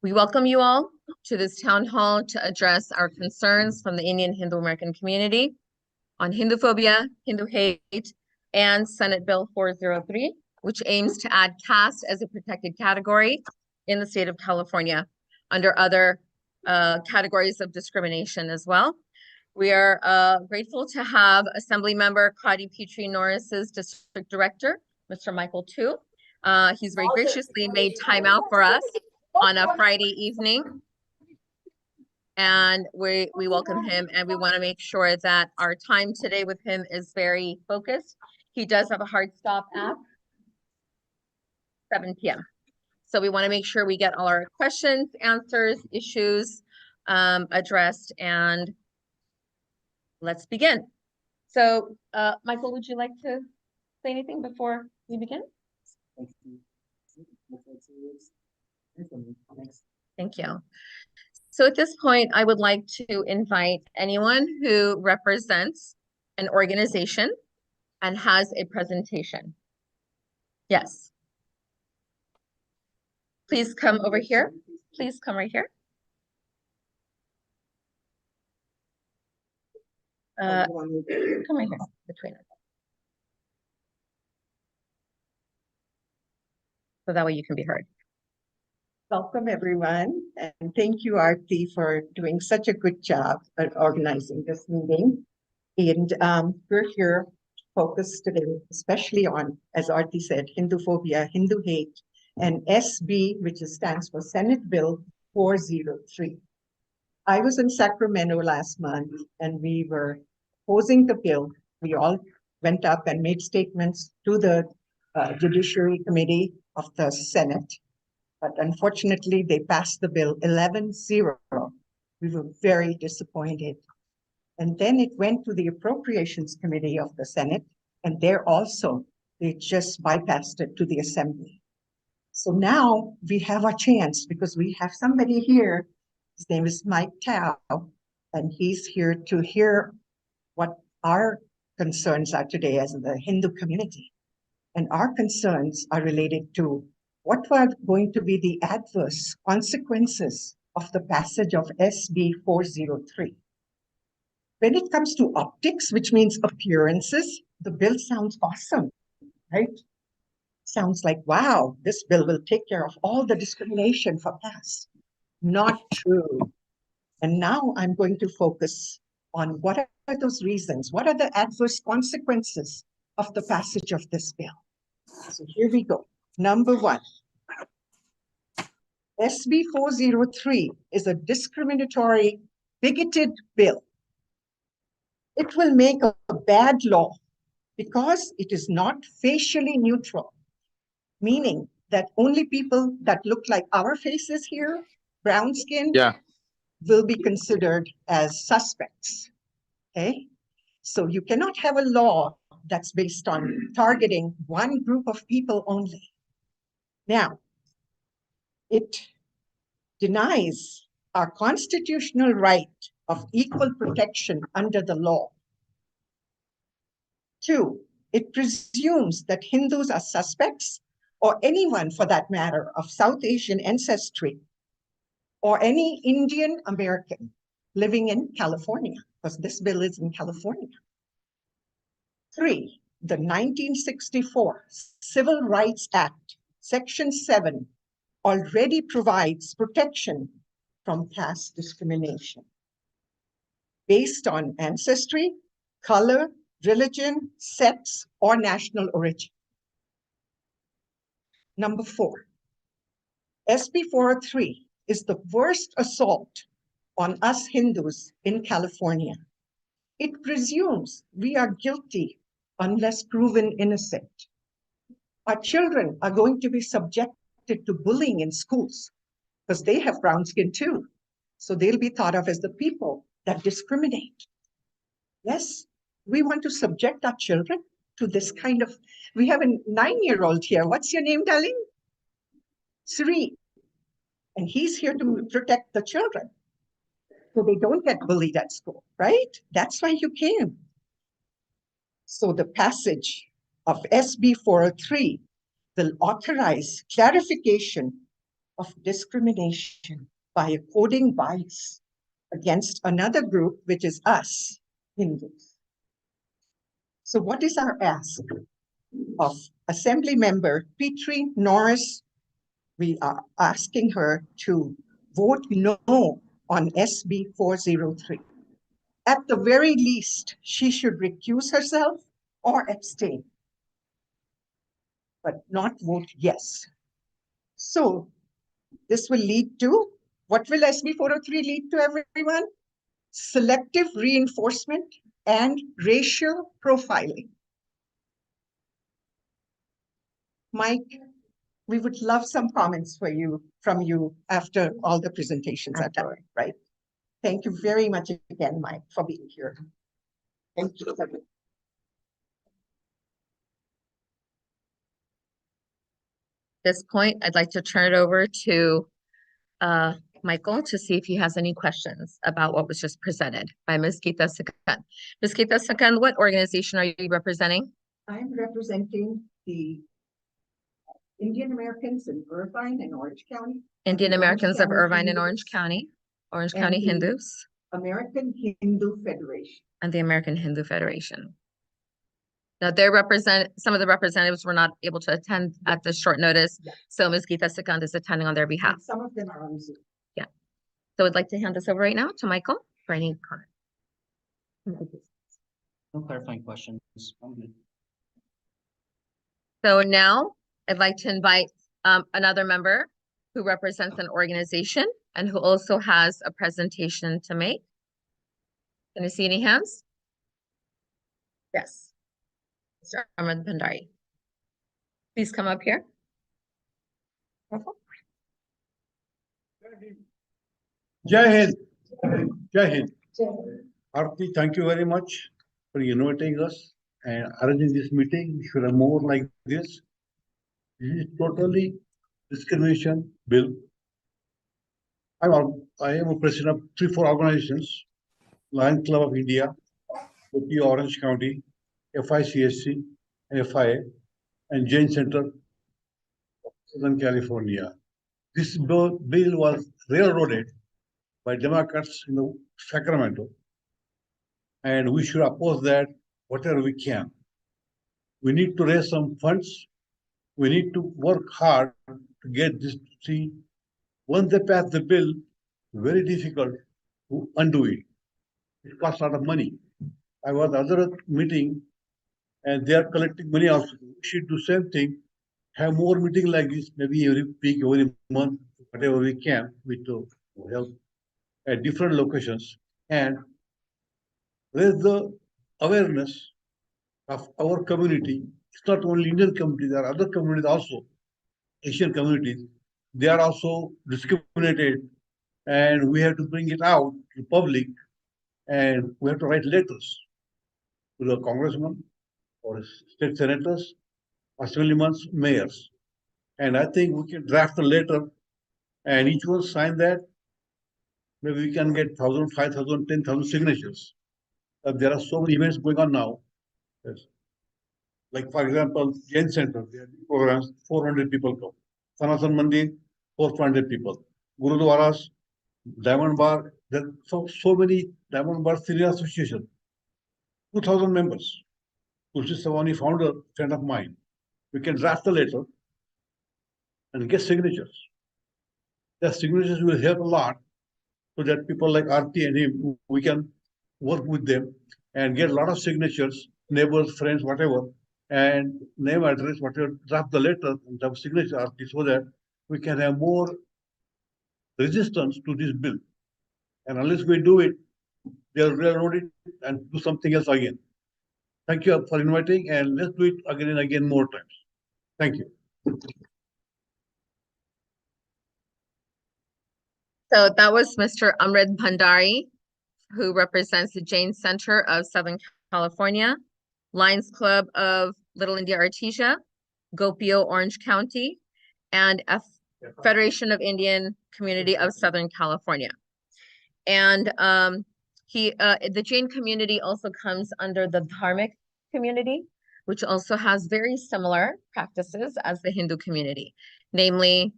We welcome you all to this town hall to address our concerns from the Indian Hindu American community on Hinduphobia, Hindu hate, and Senate Bill 403, which aims to add caste as a protected category in the state of California under other categories of discrimination as well. We are grateful to have Assembly Member Cottie Petrie-Norris's District Director, Mr. Michael Tu. He's very graciously made time out for us on a Friday evening. And we welcome him, and we want to make sure that our time today with him is very focused. He does have a hard stop at 7 p.m. So we want to make sure we get all our questions, answers, issues addressed, and let's begin. So Michael, would you like to say anything before we begin? Thank you. So at this point, I would like to invite anyone who represents an organization and has a presentation. Yes. Please come over here. Please come right here. Come right here between us. So that way you can be heard. Welcome, everyone, and thank you, Aarti, for doing such a good job at organizing this meeting. And we're here focused today, especially on, as Aarti said, Hinduphobia, Hindu hate, and SB, which stands for Senate Bill 403. I was in Sacramento last month, and we were opposing the bill. We all went up and made statements to the Judiciary Committee of the Senate. But unfortunately, they passed the bill 11-0. We were very disappointed. And then it went to the Appropriations Committee of the Senate, and there also, they just bypassed it to the Assembly. So now we have a chance because we have somebody here. His name is Mike Tao, and he's here to hear what our concerns are today as the Hindu community. And our concerns are related to what were going to be the adverse consequences of the passage of SB 403. When it comes to optics, which means appearances, the bill sounds awesome, right? Sounds like, wow, this bill will take care of all the discrimination for caste. Not true. And now I'm going to focus on what are those reasons? What are the adverse consequences of the passage of this bill? So here we go. Number one, SB 403 is a discriminatory, bigoted bill. It will make a bad law because it is not facially neutral, meaning that only people that look like our faces here, brown skin, will be considered as suspects. Okay? So you cannot have a law that's based on targeting one group of people only. Now, it denies our constitutional right of equal protection under the law. 2, it presumes that Hindus are suspects, or anyone for that matter of South Asian ancestry, or any Indian American living in California, because this bill is in California. 3, the 1964 Civil Rights Act, Section 7, already provides protection from caste discrimination based on ancestry, color, religion, sex, or national origin. Number 4, SB 403 is the worst assault on us Hindus in California. It presumes we are guilty unless proven innocent. Our children are going to be subjected to bullying in schools because they have brown skin too. So they'll be thought of as the people that discriminate. Yes, we want to subject our children to this kind of, we have a 9-year-old here. What's your name, darling? Sri. And he's here to protect the children so they don't get bullied at school, right? That's why you came. So the passage of SB 403 will authorize clarification of discrimination by a coding bias against another group, which is us, Hindus. So what is our ask of Assembly Member Petrie-Norris? We are asking her to vote no on SB 403. At the very least, she should recuse herself or abstain, but not vote yes. So this will lead to, what will SB 403 lead to, everyone? Selective reinforcement and racial profiling. Mike, we would love some comments from you after all the presentations are done, right? Thank you very much again, Mike, for being here. Thank you. At this point, I'd like to turn it over to Michael to see if he has any questions about what was just presented by Ms. Geeta Sikand. Ms. Geeta Sikand, what organization are you representing? I'm representing the Indian Americans in Irvine and Orange County. Indian Americans of Irvine and Orange County Hindus. American Hindu Federation. And the American Hindu Federation. Now, some of the representatives were not able to attend at this short notice. Yeah. So Ms. Geeta Sikand is attending on their behalf. And some of them are on Zoom. Yeah. So I'd like to hand this over right now to Michael for any comment. No clarifying questions. So now I'd like to invite another member who represents an organization and who also has a presentation to make. Can I see any hands? Yes. Mr. Ahmed Bhandari. Please come up here. Jai Hind. Jai Hind. Aarti, thank you very much for inviting us and arranging this meeting. We should have more like this. This is totally discrimination bill. I am a president of 3-4 organizations: Lions Club of India, OP Orange County, FICSC, and FIA, and Jain Center of Southern California. This bill was railroaded by Democrats in Sacramento, and we should oppose that whatever we can. We need to raise some funds. We need to work hard to get this to see. Once they pass the bill, very difficult to undo it. It costs a lot of money. I was at the other meeting, and they are collecting money also. We should do same thing, have more meeting like this, maybe every week, every month, whatever we can, with help at different locations, and raise the awareness of our community. It's not only Indian community, there are other communities also, Asian communities. They are also discriminated, and we have to bring it out to the public, and we have to write letters to the congressman or state senators, assemblymen, mayors. And I think we can draft a letter and each one sign that. Maybe we can get 1,000, 5,000, 10,000 signatures. There are so many events going on now. Yes. Like, for example, Jain Center, they have programs, 400 people come. Sanatan Mandir, 400 people. Gurudwaras, Diamond Bar, there are so many Diamond Bar Senior Association, 2,000 members. Tulsi Savani, founder, friend of mine. We can draft a letter and get signatures. The signatures will help a lot so that people like Aarti and him, we can work with them and get a lot of signatures, neighbors, friends, whatever, and name, address, whatever, draft the letter and have signature Aarti so that we can have more resistance to this bill. And unless we do it, they'll railroad it and do something else again. Thank you for inviting, and let's do it again and again more times. Thank you. So that was Mr. Amrit Bhandari, who represents the Jain Center of Southern California, Lions Club of Little India Artesia, Gopio Orange County, and Federation of Indian Community of Southern California. And the Jain community also comes under the Dharmic community, which also has very similar practices as the Hindu community, namely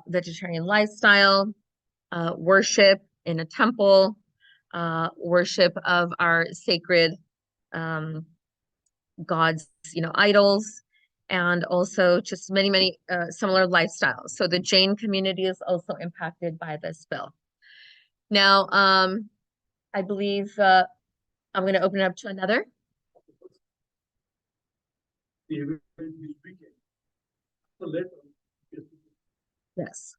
vegetarian lifestyle, worship in a temple, worship of our sacred gods, idols, and also just many similar lifestyles. So the Jain community is also impacted by this bill. Now, I believe I'm going to open it up to another. Yes.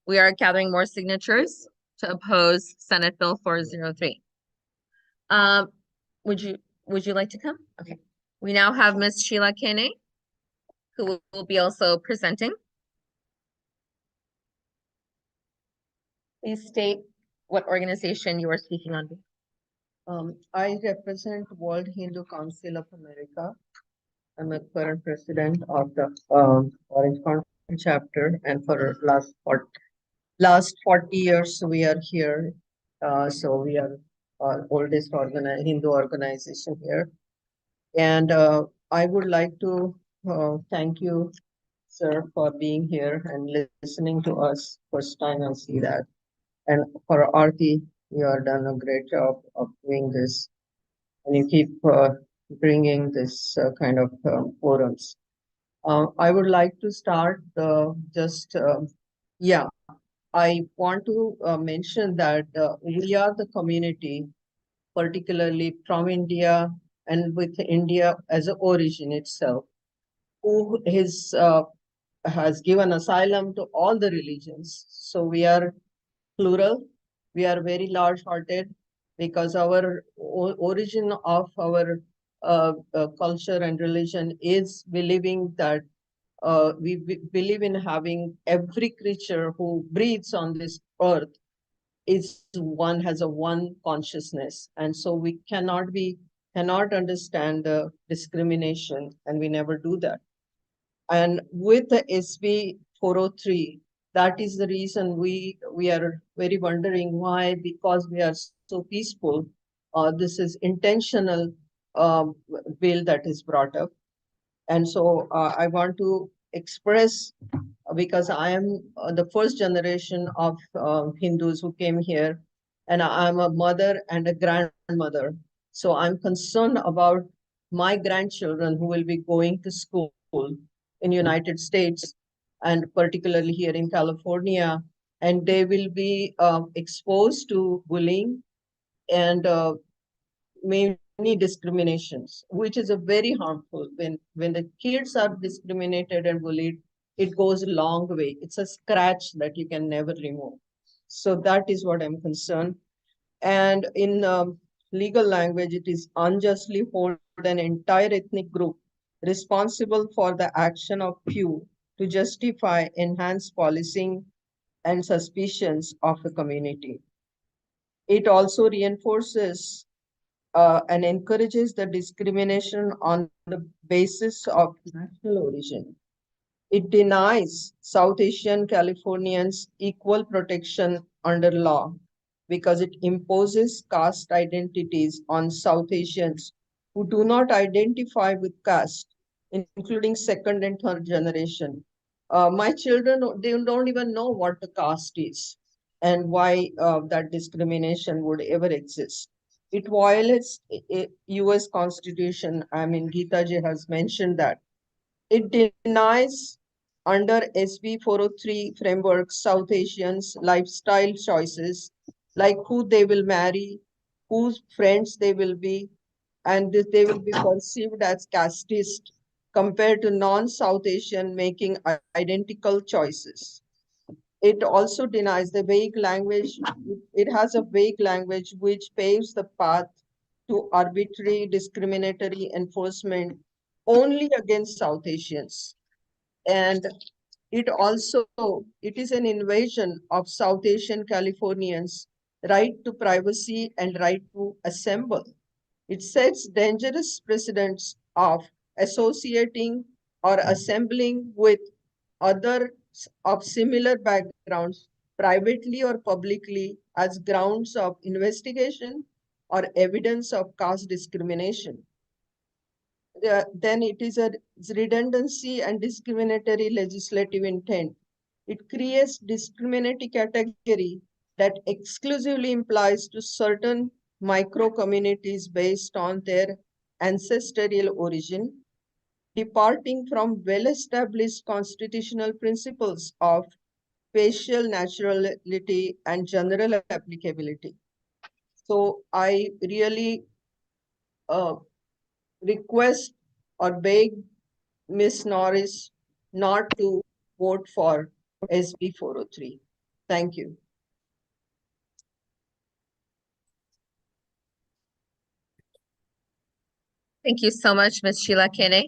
We are gathering more signatures to oppose Senate Bill 403. Would you like to come? Okay. We now have Ms. Sheila Kane, who will be also presenting. Please state what organization you are speaking on. I represent World Hindu Council of America. I'm a current president of the Orange County chapter, and for last 40 years we are here. So we are oldest Hindu organization here. And I would like to thank you, sir, for being here and listening to us. First time I see that. And for Aarti, you have done a great job of doing this. And you keep bringing this kind of forums. I would like to start I want to mention that we are the community, particularly from India and with India as an origin itself, who has given asylum to all the religions. So we are plural, we are very large-hearted, because our origin of our culture and religion is believing that we believe in having every creature who breathes on this earth has a one consciousness. And so we cannot understand the discrimination, and we never do that. And with the SB 403, that is the reason we are very wondering why, because we are so peaceful. This is intentional bill that is brought up. And so I want to express, because I am the first generation of Hindus who came here, and I'm a mother and a grandmother. So I'm concerned about my grandchildren who will be going to school in United States, and particularly here in California, and they will be exposed to bullying and many discriminations, which is a very harmful. When the kids are discriminated and bullied, it goes a long way. It's a scratch that you can never remove. So that is what I'm concerned. And in legal language, it is unjustly hold an entire ethnic group responsible for the action of few to justify enhanced policing and suspicions of a community. It also reinforces and encourages the discrimination on the basis of national origin. It denies South Asian Californians equal protection under law because it imposes caste identities on South Asians who do not identify with caste, including second and third generation. My children, they don't even know what the caste is and why that discrimination would ever exist. It violates US Constitution. I mean, Geeta ji has mentioned that. It denies under SB 403 framework South Asians lifestyle choices, like who they will marry, whose friends they will be, and they will be perceived as casteist compared to non-South Asian making identical choices. It also denies the vague language. It has a vague language which paves the path to arbitrary discriminatory enforcement only against South Asians. And it is an invasion of South Asian Californians' right to privacy and right to assemble. It sets dangerous precedents of associating or assembling with others of similar backgrounds, privately or publicly, as grounds of investigation or evidence of caste discrimination. Then it is a redundancy and discriminatory legislative intent. It creates discriminatory category that exclusively implies to certain micro communities based on their ancestral origin, departing from well-established constitutional principles of spatial naturality and general applicability. So I really request or beg Ms. Norris not to vote for SB 403. Thank you. Thank you so much, Ms. Sheila Kene.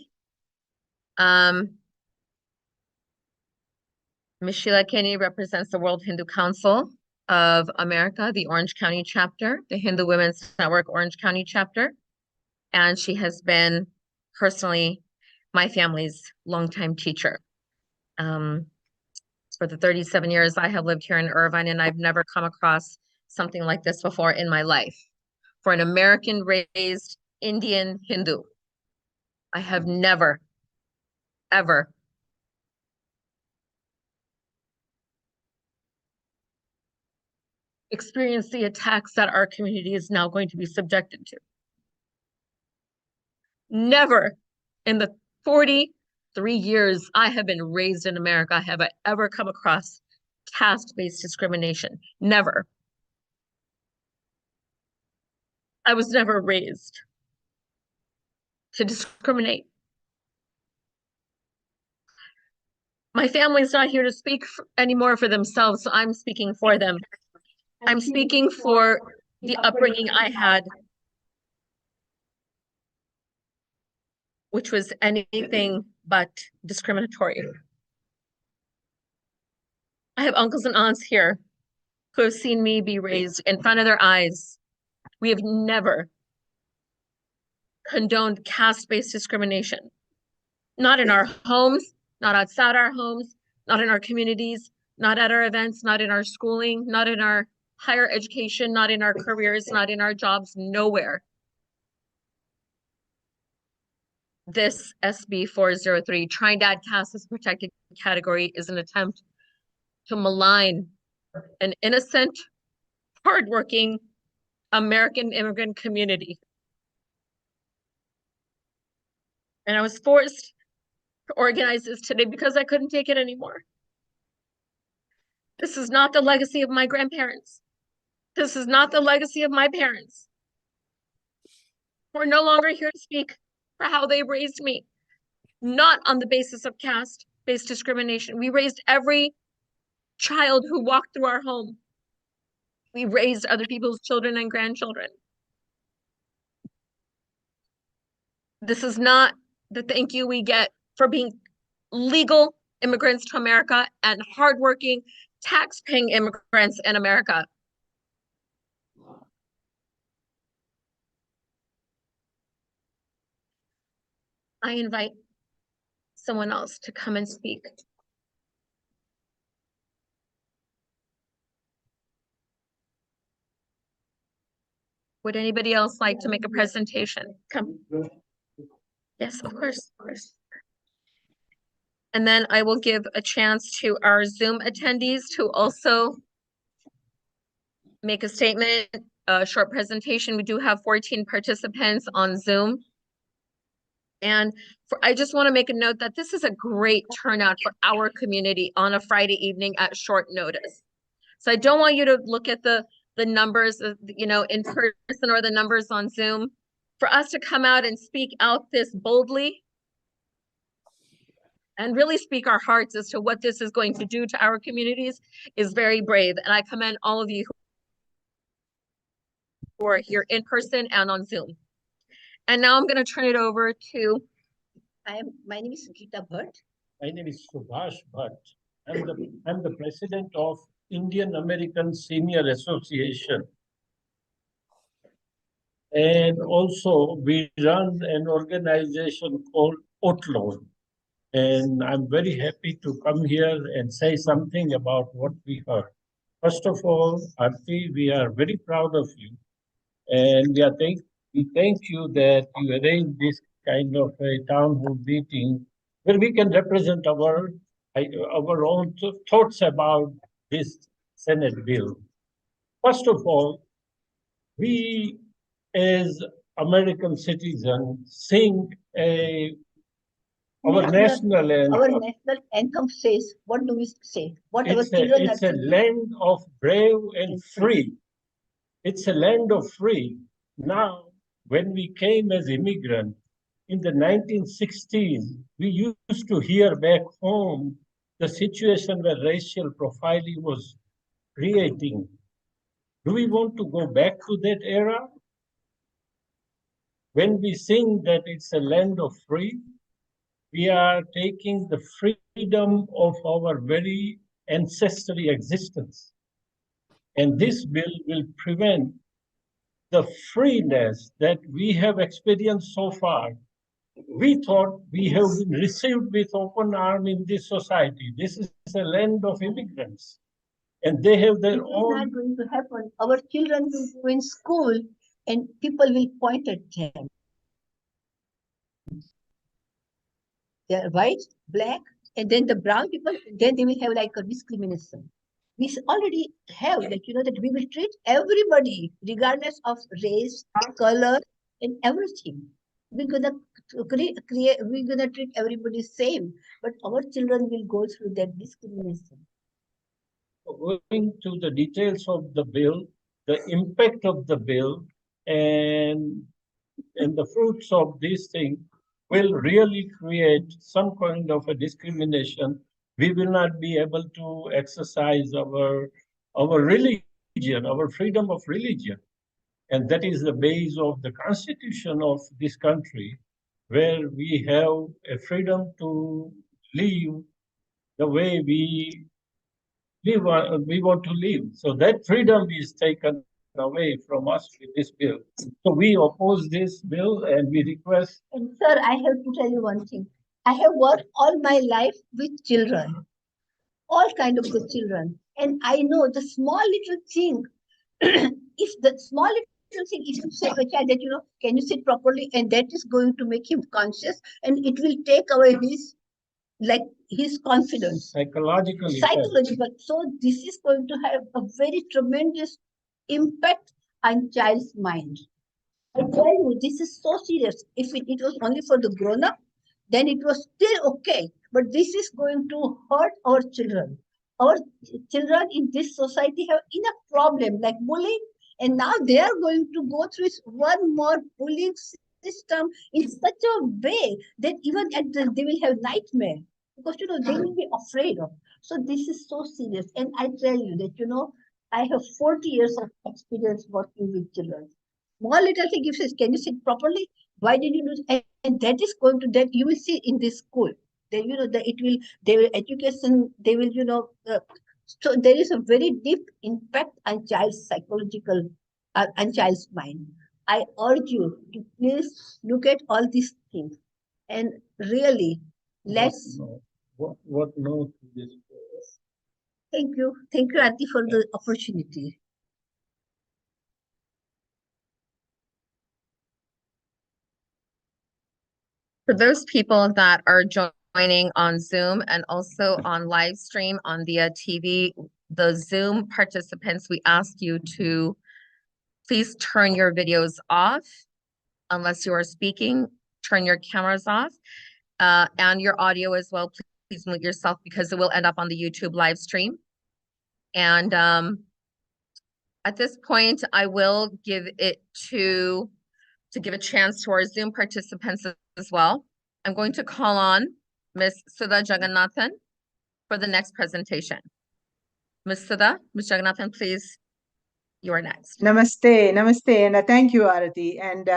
Ms. Sheila Kene represents the World Hindu Council of America, the Orange County chapter, the Hindu Women's Network Orange County chapter. And she has been personally my family's longtime teacher. For the 37 years I have lived here in Irvine, and I've never come across something like this before in my life. For an American-raised Indian Hindu, I have never, ever experienced the attacks that our community is now going to be subjected to. Never in the 43 years I have been raised in America have I ever come across caste-based discrimination. Never. I was never raised to discriminate. My family's not here to speak anymore for themselves, so I'm speaking for them. I'm speaking for the upbringing I had, which was anything but discriminatory. I have uncles and aunts here who have seen me be raised in front of their eyes. We have never condoned caste-based discrimination. Not in our homes, not outside our homes, not in our communities, not at our events, not in our schooling, not in our higher education, not in our careers, not in our jobs, nowhere. This SB 403, trying to add caste as a protected category, is an attempt to malign an innocent, hardworking American immigrant community. And I was forced to organize this today because I couldn't take it anymore. This is not the legacy of my grandparents. This is not the legacy of my parents. We're no longer here to speak for how they raised me, not on the basis of caste-based discrimination. We raised every child who walked through our home. We raised other people's children and grandchildren. This is not the thank you we get for being legal immigrants to America and hardworking, tax-paying immigrants in America. I invite someone else to come and speak. Would anybody else like to make a presentation? Come. Yes, of course, of course. And then I will give a chance to our Zoom attendees to also make a statement, a short presentation. We do have 14 participants on Zoom. And I just want to make a note that this is a great turnout for our community on a Friday evening at short notice. So I don't want you to look at the numbers, in person or the numbers on Zoom. For us to come out and speak out this boldly and really speak our hearts as to what this is going to do to our communities is very brave. And I commend all of you who are here in person and on Zoom. And now I'm going to turn it over to. My name is Geeta Bhatt. My name is Subhash Bhatt. I'm the president of Indian Americans Senior Association. And also we run an organization called Outlaw. And I'm very happy to come here and say something about what we heard. First of all, Aarti, we are very proud of you. And we thank you that you arranged this kind of a town hall meeting where we can represent our our own thoughts about this Senate bill. First of all, we as American citizens sing our national Our anthem. national anthem says, what do we say? What our It's children are it's a singing. land of brave and And free. It's a land of free. Now, when we came as immigrants in the 1960s, we used to hear back home the situation where racial profiling was creating. Do we want to go back to that era? When we sing that it's a land of free, we are taking the freedom of our very ancestral existence. And this bill will prevent the freeness that we have experienced so far. We thought we have been received with open arms in this society. This is a land of immigrants. And they have their it is own. not going to happen. Our children will go in school and people will point at them. They are white, black, and then the brown people, then they will have like a discrimination. We already have that, that we will treat everybody regardless of race, color, and everything. We're gonna we're gonna treat everybody same, but our children will go through that discrimination. Going to the details of the bill, the impact of the bill, and the fruits of this thing will really create some kind of a discrimination. We will not be able to exercise our religion, our freedom of religion. And that is the base of the Constitution of this country, where we have a freedom to live the way we want to live. So that freedom is taken away from us with this bill. So we oppose this bill and we request. And sir, I have to tell you one thing. I have worked all my life with children, all kind of the children. And I know the small little thing, if the small little thing, if you say to a child that, can you sit properly? And that is going to make him conscious and it will take away his confidence. Psychological. So this is going to have a very tremendous impact on child's mind. I tell you, this is so serious. If it was only for the grown-up, then it was still okay. But this is going to hurt our children. Our children in this society have enough problem like bullying, and now they are going to go through one more bullying system in such a way that even they will have nightmare because they will be afraid of. So this is so serious. And I tell you that I have 40 years of experience working with children. Small little thing, if you say, can you sit properly? Why did you do it? And that is going to that you will see in this school. They they will education, they will so there is a very deep impact on child's psychological and child's mind. I urge you to please look at all these things and really let's. What no to this? Thank you, Auntie, for the opportunity. For those people that are joining on Zoom and also on live stream on Diya TV, the Zoom participants, we ask you to please turn your videos off unless you are speaking, turn your cameras off, and your audio as well. Please mute yourself because it will end up on the YouTube live stream. And at this point, I will give it to give a chance to our Zoom participants as well. I'm going to call on Ms. Sudha Jagannathan for the next presentation. Ms. Sudha, Ms. Jagannathan, please, you are next. Namaste, namaste, and thank you, Arati. And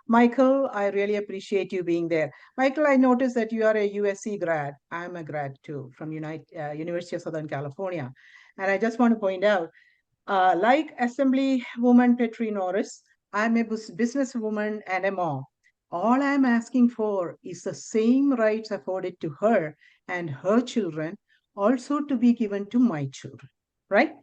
Michael, I really appreciate you being there. Michael, I noticed that you are a USC grad. I'm a grad too from University of Southern California. And I just want to point out, like Assemblywoman Petrie-Norris, I'm a businesswoman and a mom. All I'm asking for is the same rights afforded to her and her children also to be given to my children, right?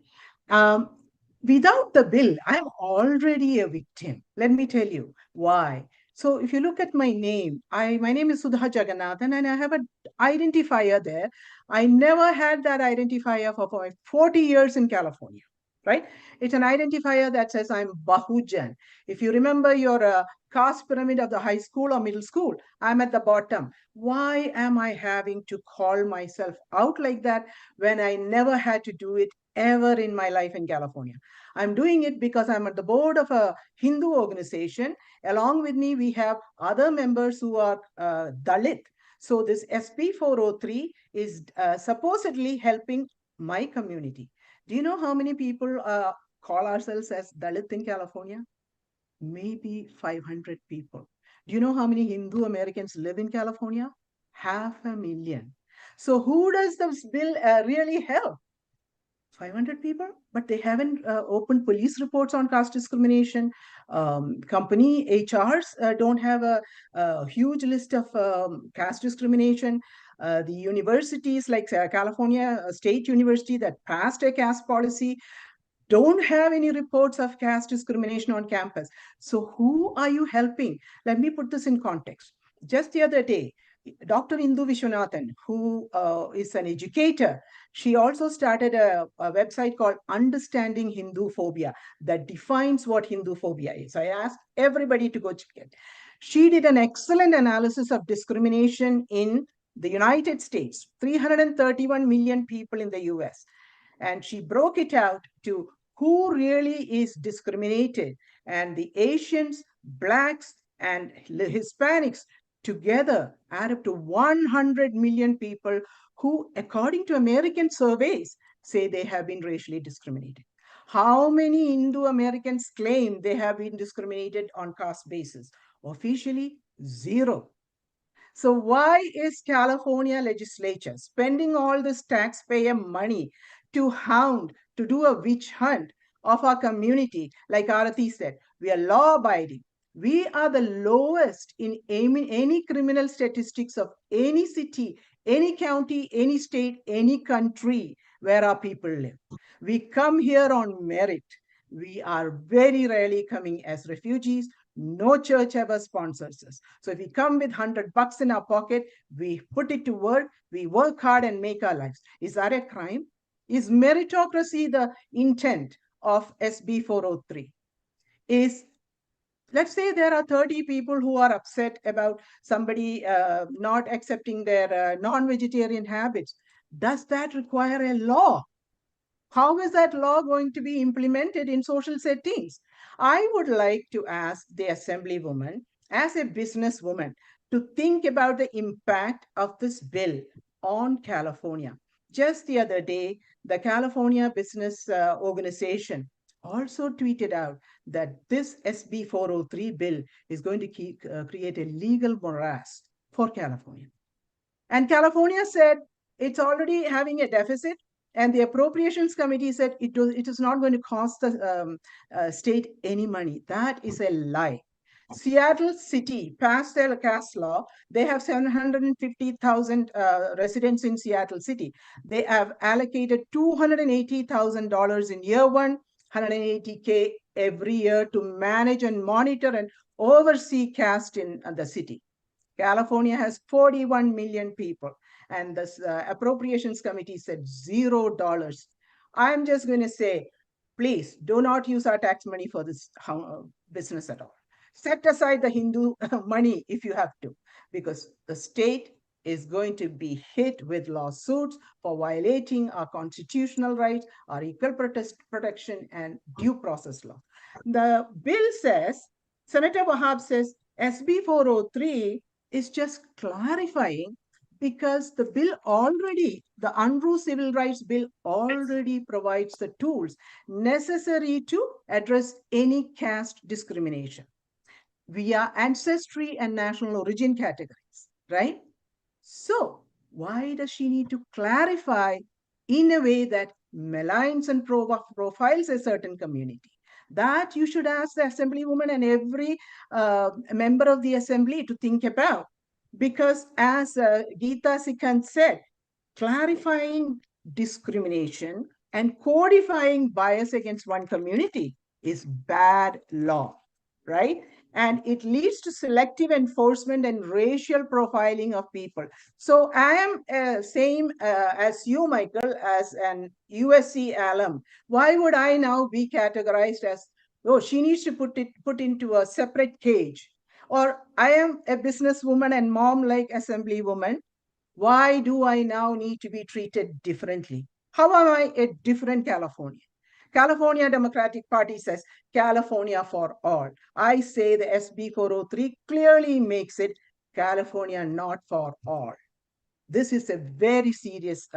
Without the bill, I'm already a victim. Let me tell you why. So if you look at my name, my name is Sudha Jagannathan, and I have an identifier there. I never had that identifier for 40 years in California, right? It's an identifier that says I'm Bahujan. If you remember your caste pyramid of the high school or middle school, I'm at the bottom. Why am I having to call myself out like that when I never had to do it ever in my life in California? I'm doing it because I'm at the board of a Hindu organization. Along with me, we have other members who are Dalit. So this SB 403 is supposedly helping my community. Do you know how many people call ourselves as Dalit in California? Maybe 500 people. Do you know how many Hindu Americans live in California? 500,000. So who does this bill really help? 500 people, but they haven't opened police reports on caste discrimination. Company HRs don't have a huge list of caste discrimination. The universities like California State University that passed a caste policy don't have any reports of caste discrimination on campus. So who are you helping? Let me put this in context. Just the other day, Dr. Indu Vishwanathan, who is an educator, she also started a website called Understanding Hindu Phobia that defines what Hindu phobia is. I asked everybody to go check it. She did an excellent analysis of discrimination in the United States, 331 million people in the US. And she broke it out to who really is discriminated. And the Asians, Blacks, and Hispanics together add up to 100 million people who, according to American surveys, say they have been racially discriminated. How many Hindu Americans claim they have been discriminated on caste basis? Officially, 0. So why is California legislature spending all this taxpayer money to hound, to do a witch hunt of our community? Like Arati said, we are law-abiding. We are the lowest in any criminal statistics of any city, any county, any state, any country where our people live. We come here on merit. We are very rarely coming as refugees. No church ever sponsors us. So if we come with $100 in our pocket, we put it to work, we work hard and make our lives. Is that a crime? Is meritocracy the intent of SB 403? Let's say there are 30 people who are upset about somebody not accepting their non-vegetarian habits. Does that require a law? How is that law going to be implemented in social settings? I would like to ask the Assemblywoman, as a businesswoman, to think about the impact of this bill on California. Just the other day, the California Business Organization also tweeted out that this SB 403 bill is going to create a legal morass for California. And California said it's already having a deficit. And the Appropriations Committee said it is not going to cost the state any money. That is a lie. Seattle City passed their caste law. They have 750,000 residents in Seattle City. They have allocated $280,000 in year one, $180K every year to manage and monitor and oversee caste in the city. California has 41 million people. And the Appropriations Committee said $0. I'm just going to say, please do not use our tax money for this business at all. Set aside the Hindu money if you have to, because the state is going to be hit with lawsuits for violating our constitutional rights, our equal protection, and due process law. The bill says, Senator Wahab says, SB 403 is just clarifying, because the bill already, the Unruh Civil Rights Bill already provides the tools necessary to address any caste discrimination via ancestry and national origin categories, right? So why does she need to clarify in a way that maligns and profiles a certain community? That you should ask the Assemblywoman and every member of the Assembly to think about. Because as Geeta Sikand said, clarifying discrimination and codifying bias against one community is bad law, right? and it leads to selective enforcement and racial profiling of people. So I am same as you, Michael, as an USC alum. Why would I now be categorized as, oh, she needs to put into a separate cage? Or I am a businesswoman and mom-like assemblywoman. Why do I now need to be treated differently? How am I a different Californian? California Democratic Party says California for all. I say the SB 403 clearly makes it California not for all. This is a very serious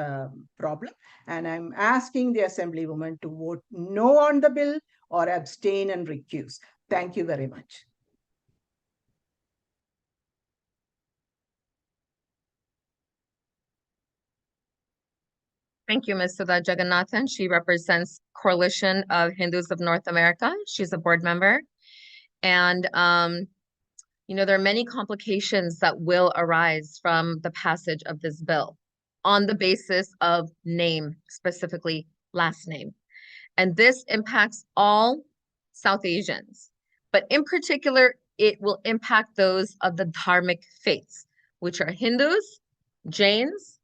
problem, and I'm asking the Assemblywoman to vote no on the bill or abstain and recuse. Thank you very much. Thank you, Ms. Sudha Jagannathan. She represents Coalition of Hindus of North America. She's a board member. And, you know, there are many complications that will arise from the passage of this bill on the basis of name, specifically last name. And this impacts all South Asians, but in particular, it will impact those of the dharmic faiths, which are Hindus, Jains,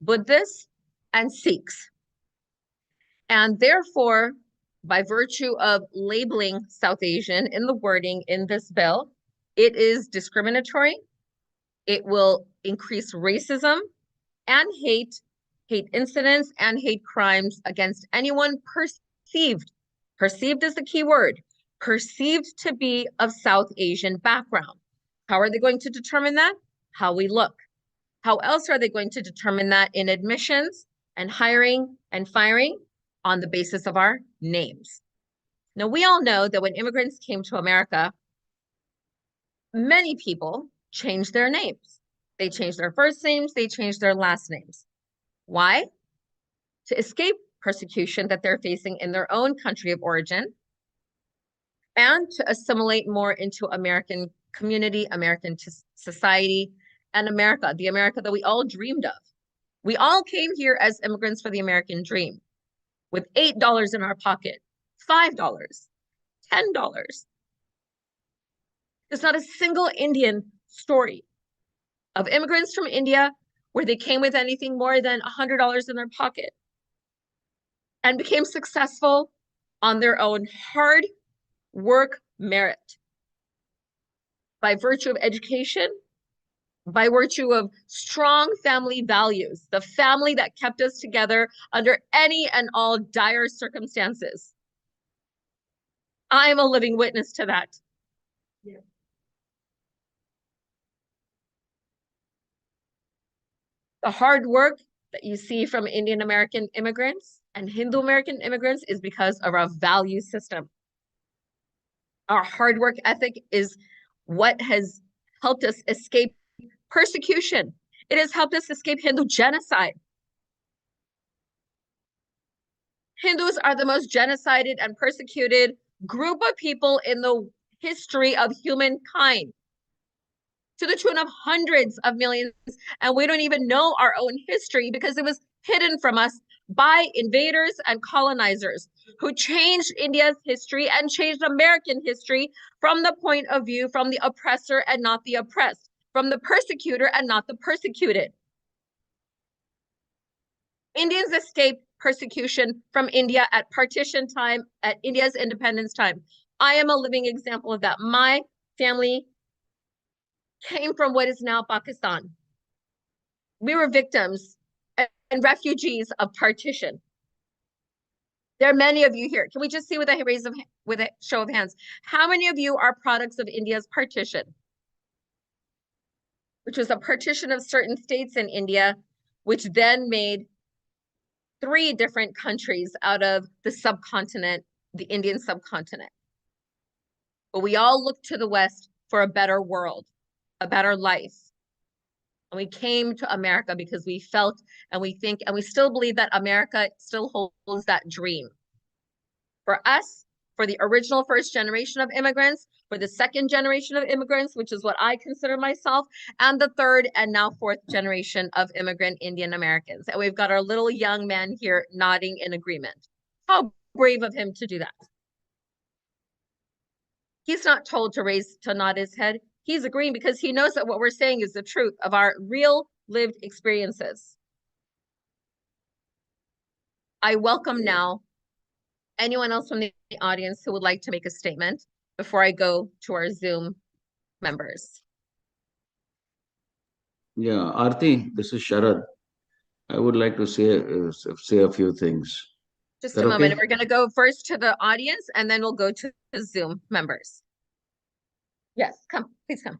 Buddhists, and Sikhs. And therefore, by virtue of labeling South Asian in the wording in this bill, it is discriminatory. It will increase racism and hate incidents and hate crimes against anyone perceived is the key word, perceived to be of South Asian background. How are they going to determine that? How we look. How else are they going to determine that? In admissions and hiring and firing on the basis of our names. Now, we all know that when immigrants came to America, many people changed their names. They changed their first names, they changed their last names. Why? To escape persecution that they're facing in their own country of origin and to assimilate more into American community, American society, and America, the America that we all dreamed of. We all came here as immigrants for the American dream with $8 in our pocket, $5, $10. There's not a single Indian story of immigrants from India where they came with anything more than $100 in their pocket and became successful on their own hard work merit by virtue of education, by virtue of strong family values, the family that kept us together under any and all dire circumstances. I am a living witness to that. Yeah. The hard work that you see from Indian American immigrants and Hindu American immigrants is because of our value system. Our hard work ethic is what has helped us escape persecution. It has helped us escape Hindu genocide. Hindus are the most genocided and persecuted group of people in the history of humankind, to the tune of hundreds of millions. And we don't even know our own history because it was hidden from us by invaders and colonizers who changed India's history and changed American history from the point of view from the oppressor and not the oppressed, from the persecutor and not the persecuted. Indians escaped persecution from India at partition time, at India's independence time. I am a living example of that. My family came from what is now Pakistan. We were victims and refugees of partition. There are many of you here. Can we just see with a show of hands, how many of you are products of India's partition, which was a partition of certain states in India, which then made 3 different countries out of the subcontinent, the Indian subcontinent. But we all looked to the West for a better world, a better life. And we came to America because we felt and we think and we still believe that America still holds that dream. For us, for the original first generation of immigrants, for the second generation of immigrants, which is what I consider myself, and the third and now 4th generation of immigrant Indian Americans. And we've got our little young man here nodding in agreement. How brave of him to do that. He's not told to nod his head. He's agreeing because he knows that what we're saying is the truth of our real lived experiences. I welcome now anyone else from the audience who would like to make a statement before I go to our Zoom members. Yeah, Aarti, this is Sharad. I would like to say a few things. Just Is a that moment. okay? We're going to go first to the audience and then we'll go to the Zoom members. Yes, come, please come.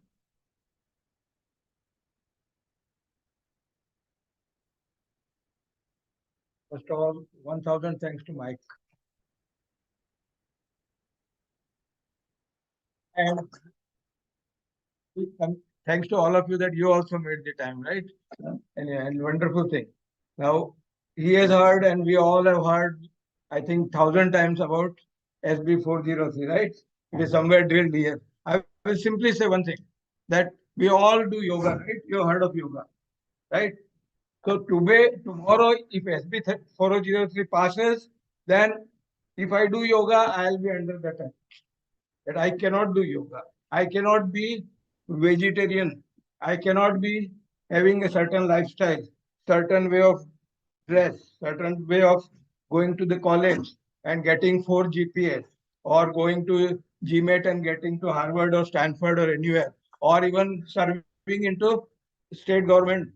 First of all, 1000 thanks to Mike. And thanks to all of you that you also made the time, right? And wonderful thing. Now, he has heard and we all have heard, I think, 1000 times about SB 403, right? It is somewhere drilled here. I will simply say one thing, that we all do yoga, right? You have heard of yoga, right? So tomorrow, if SB 4003 passes, then if I do yoga, I'll be under the attack. That I cannot do yoga. I cannot be vegetarian. I cannot be having a certain lifestyle, certain way of dress, certain way of going to the college and getting 4 GPA, or going to GMAT and getting to Harvard or Stanford or anywhere, or even serving into state government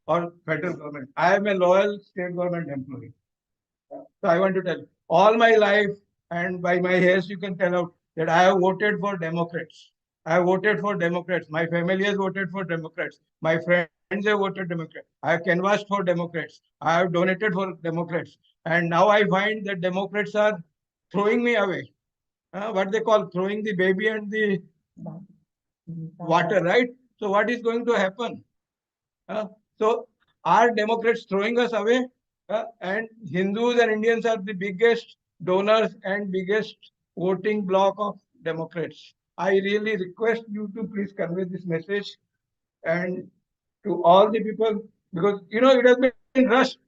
or federal government. I am a loyal state government employee. So I want to tell you, all my life and by my hairs, you can tell out that I have voted for Democrats. I have voted for Democrats. My family has voted for Democrats. My friends have voted Democrats. I have canvassed for Democrats. I have donated for Democrats. And now I find that Democrats are throwing me away. What they call throwing the baby and the water, right? So what is going to happen? So are Democrats throwing us away? And Hindus and Indians are the biggest donors and biggest voting bloc of Democrats. I really request you to please convey this message and to all the people, because it has been rushed.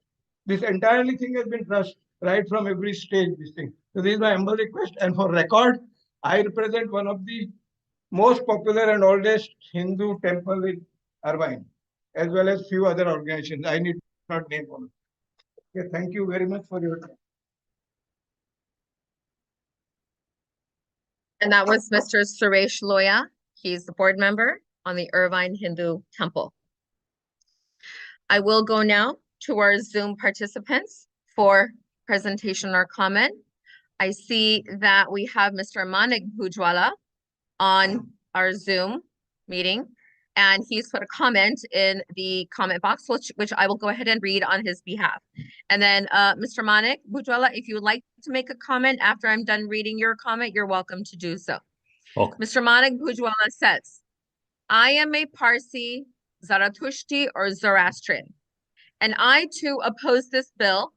This entirely thing has been rushed right from every stage. This thing. So this is my humble request. And for record, I represent one of the most popular and oldest Hindu temple in Irvine, as well as few other organizations. I need not name all. Okay, thank you very much for your time. And that was Mr. Suresh Loya. He's the board member on the Irvine Hindu Temple. I will go now to our Zoom participants for presentation or comment. I see that we have Mr. Manik Bhujwala on our Zoom meeting, and he's put a comment in the comment box, which I will go ahead and read on his behalf. And then Mr. Manik Bhujwala, if you would like to make a comment after I'm done reading your comment, you're welcome to do so. Okay. Mr. Manik Bhujwala says, I am a Parsi, Zarathushti, or Zoroastrian, and I too oppose this bill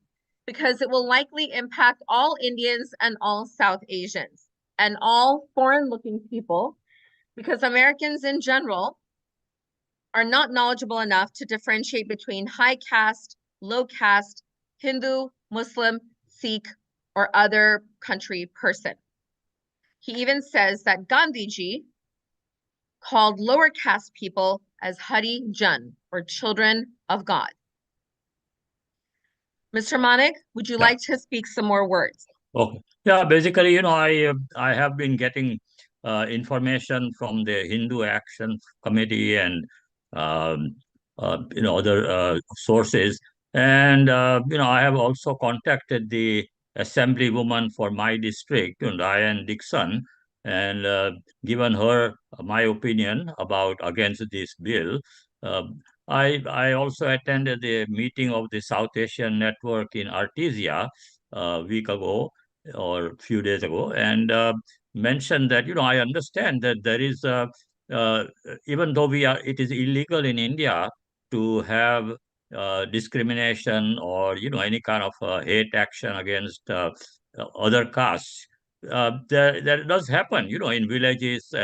because it will likely impact all Indians and all South Asians and all foreign-looking people, because Americans in general are not knowledgeable enough to differentiate between high caste, low caste, Hindu, Muslim, Sikh, or other country person. He even says that Gandhiji called lower caste people as Hari Jan, or children of God. Mr. Manik, would you like to speak some more words? Okay. Yeah, basically, I have been getting information from the Hindu Action Committee and other sources, and I have also contacted the assemblywoman for my district, Diane Dixon, and given her my opinion about against this bill. I also attended the meeting of the South Asian Network in Artesia a week ago or a few days ago, and mentioned that I understand that there is even though it is illegal in India to have discrimination or any kind of hate action against other castes. That does happen, in villages,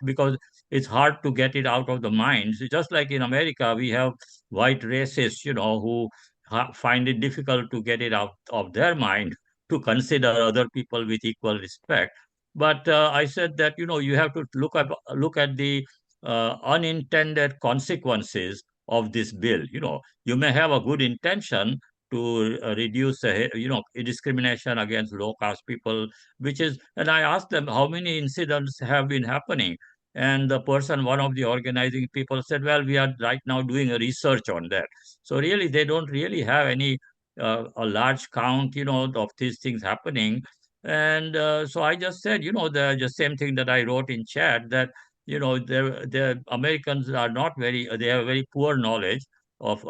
because it's hard to get it out of the minds. Just like in America, we have white racists, who find it difficult to get it out of their mind to consider other people with equal respect. But I said that, you have to look at the unintended consequences of this bill. You may have a good intention to reduce, discrimination against low caste people, and I asked them how many incidents have been happening. And one of the organizing people said, well, we are right now doing a research on that. So really, they don't really have any a large count, of these things happening. And so I just said, the same thing that I wrote in chat, that, the Americans are not they have very poor knowledge of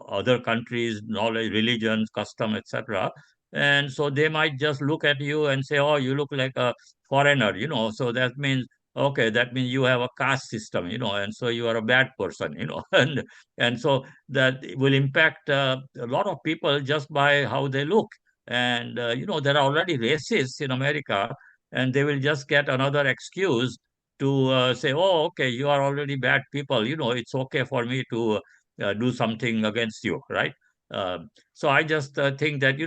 other countries, knowledge, religions, custom, etc. And so they might just look at you and say, oh, you look like a foreigner, so that means you have a caste system, and so you are a bad person, and so that will impact a lot of people just by how they look. And, there are already racists in America, and they will just get another excuse to say, oh, okay, you are already bad people. It's okay for me to do something against you, right? So I just think that,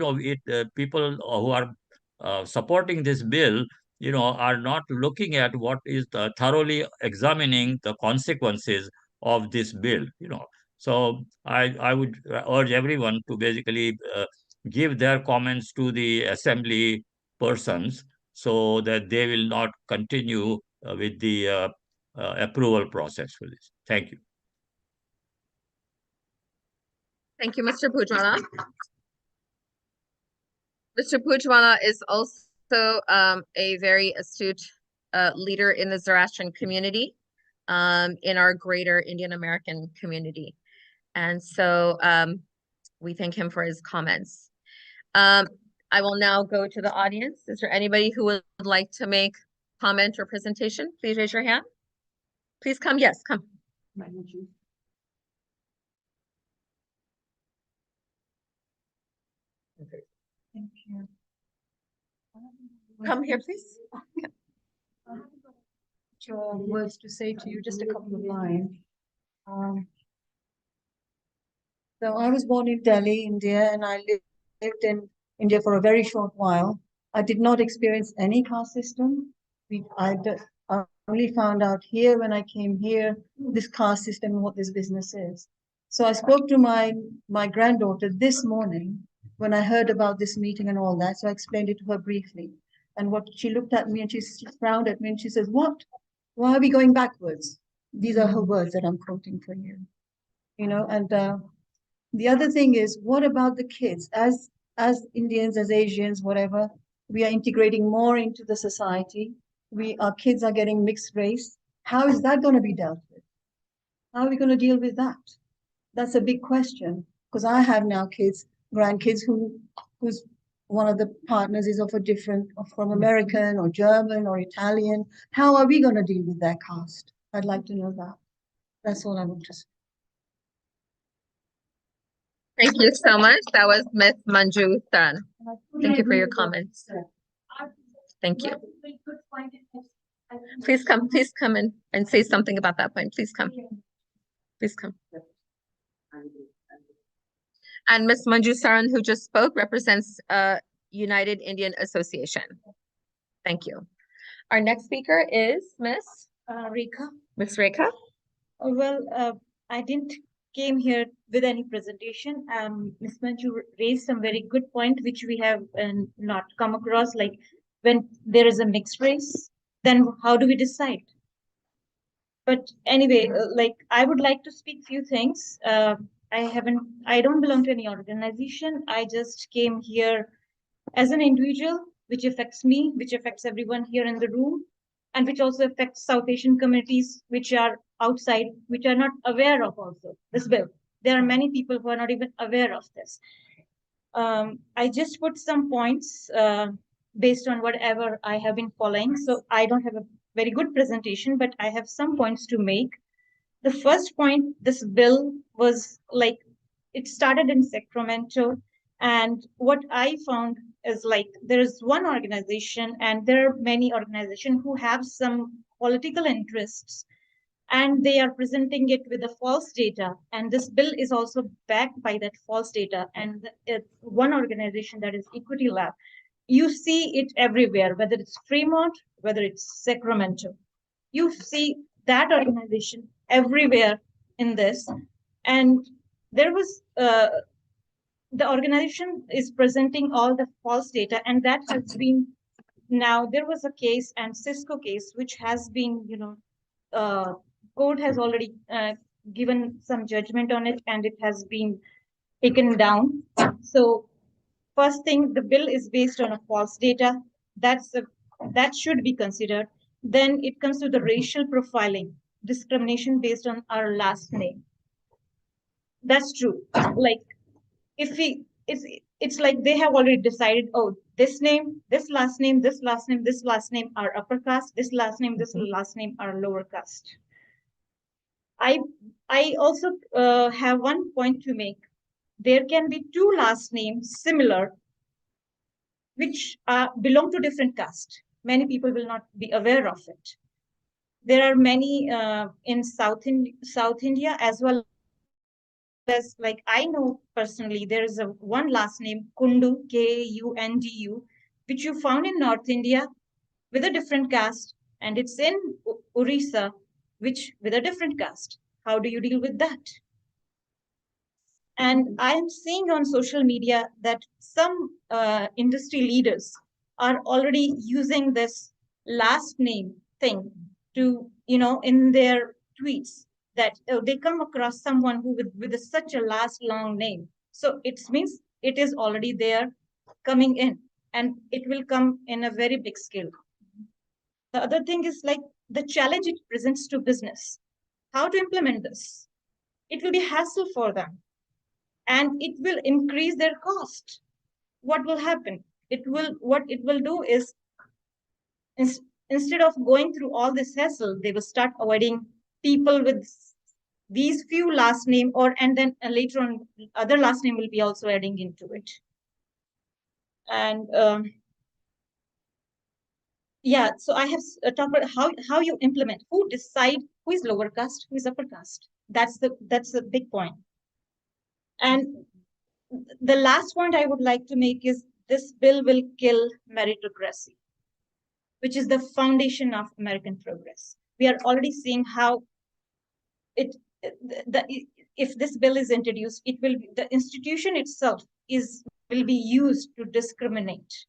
people who are supporting this bill, are not looking at what is thoroughly examining the consequences of this bill. So I would urge everyone to basically give their comments to the assembly persons so that they will not continue with the approval process for this. Thank you. Thank you, Mr. Pujwala. Mr. Pujwala is also a very astute leader in the Zoroastrian community, in our greater Indian American community. And so we thank him for his comments. I will now go to the audience. Is there anybody who would like to make comment or presentation? Please raise your hand. Please come. Yes, come. Thank you. Come here, please. Your words to say to you, just a couple of lines. So I was born in Delhi, India, and I lived in India for a very short while. I did not experience any caste system. I only found out here when I came here, this caste system and what this business is. So I spoke to my granddaughter this morning when I heard about this meeting and all that. So I explained it to her briefly. And what she looked at me and she frowned at me and she says, what? Why are we going backwards? These are her words that I'm quoting for you. And the other thing is, what about the kids? As Indians, as Asians, whatever, we are integrating more into the society. Our kids are getting mixed race. How is that going to be dealt with? How are we going to deal with that? That's a big question, because I have now grandkids whose one of the partners is from American or German or Italian. How are we going to deal with their caste? I'd like to know that. That's all I want to say. Thank you so much. That was Ms. Manju Tharan. Thank you for your comments. Thank you. Please come in and say something about that point. Please come. Please come. And Ms. Manju Saran, who just spoke, represents United Indian Association. Thank you. Our next speaker is Ms. Rekha. Ms. Rekha. I didn't came here with any presentation. Ms. Manju raised some very good point, which we have not come across, like when there is a mixed race, then how do we decide? But anyway, I would like to speak few things. I don't belong to any organization. I just came here as an individual, which affects me, which affects everyone here in the room, and which also affects South Asian communities, which are outside, which are not aware of also this bill. There are many people who are not even aware of this. I just put some points based on whatever I have been following. So I don't have a very good presentation, but I have some points to make. The first point, this bill was it started in Sacramento. And what I found is there is one organization, and there are many organizations who have some political interests, and they are presenting it with a false data. And this bill is also backed by that false data. And one organization, that is Equity Lab. you see it everywhere, whether it's Fremont, whether it's Sacramento. You see that organization everywhere in this. And there was, the organization is presenting all the false data, and that has been, now there was a case, and Cisco case, which has been, court has already given some judgment on it, and it has been taken down. So first thing, the bill is based on a false data. That should be considered. Then it comes to the racial profiling, discrimination based on our last name. That's true. Like, if it's like they have already decided, oh, this name, this last name, this last name, this last name are upper caste, this last name, this last name are lower caste. I also have one point to make. There can be two last names similar, which belong to different caste. Many people will not be aware of it. There are many in South India, as well as, like, I know personally, there is one last name, Kundu, Kundu, which you found in North India with a different caste, and it's in Orissa, which with a different caste. How do you deal with that? And I am seeing on social media that some industry leaders are already using this last name thing to, in their tweets, that they come across someone who with such a last long name. So it means it is already there coming in, and it will come in a very big scale. The other thing is, like, the challenge it presents to business. How to implement this? It will be hassle for them, and it will increase their cost. What will happen? What it will do is, instead of going through all this hassle, they will start avoiding people with these few last name, and then later on, other last name will be also adding into it. And yeah, so I have talked about how you implement, who decide who is lower caste, who is upper caste. That's the big point. And the last point I would like to make is, this bill will kill meritocracy, which is the foundation of American progress. We are already seeing how if this bill is introduced, the institution itself will be used to discriminate,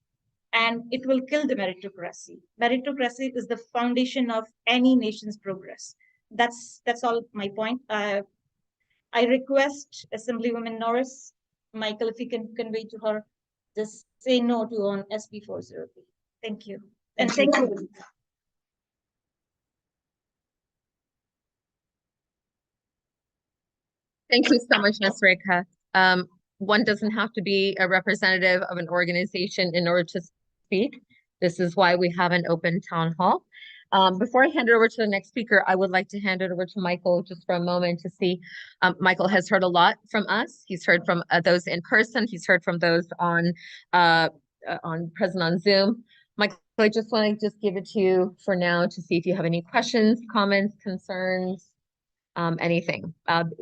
and it will kill the meritocracy. Meritocracy is the foundation of any nation's progress. That's all my point. I request Assemblywoman Norris, Michael, if you can convey to her, just say no to on SB 403. Thank you. And thank you. Thank you so much, Ms. Rekha. One doesn't have to be a representative of an organization in order to speak. This is why we have an open town hall. Before I hand it over to the next speaker, I would like to hand it over to Michael just for a moment to see. Michael has heard a lot from us. He's heard from those in person. He's heard from those present on Zoom. Michael, I just want to give it to you for now to see if you have any questions, comments, concerns, anything,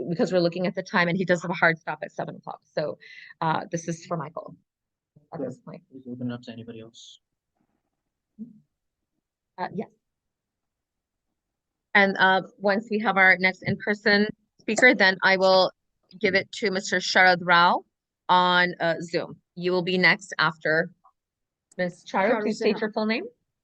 because we're looking at the time and he does have a hard stop at 7 o'clock. So this is for Michael at this point. Please open up to anybody else. Yes. And once we have our next in-person speaker, then I will give it to Mr. Sharad Rao on Zoom. You will be next after Ms. Charu. Please state your full name.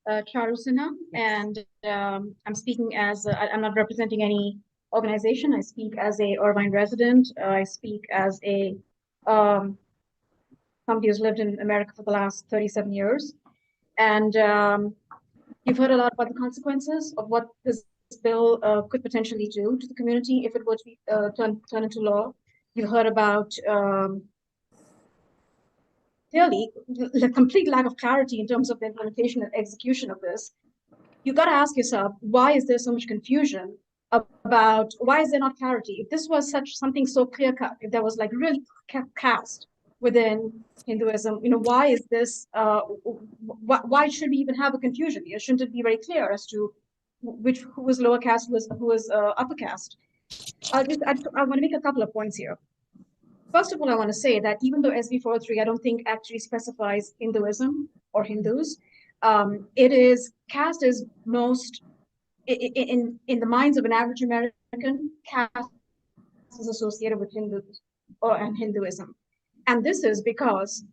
Charu Sinha, and I'm speaking as I'm not representing any organization. I speak as a Irvine resident. I speak as a somebody who's lived in America for the last 37 years. And you've heard a lot about the consequences of what this bill could potentially do to the community if it were to be turned into law. You've heard about clearly the complete lack of clarity in terms of the implementation and execution of this. You got to ask yourself, why is there so much confusion about, why is there not clarity? If this was something so clear cut, if there was like really caste within Hinduism, why is this, why should we even have a confusion here? Shouldn't it be very clear as to who is lower caste, who is upper caste? I want to make a couple of points here. first of all, I want to say that even though SB 403, I don't think actually specifies Hinduism or Hindus, caste is most, in the minds of an average American, caste is associated with Hindus and Hinduism. And this is because,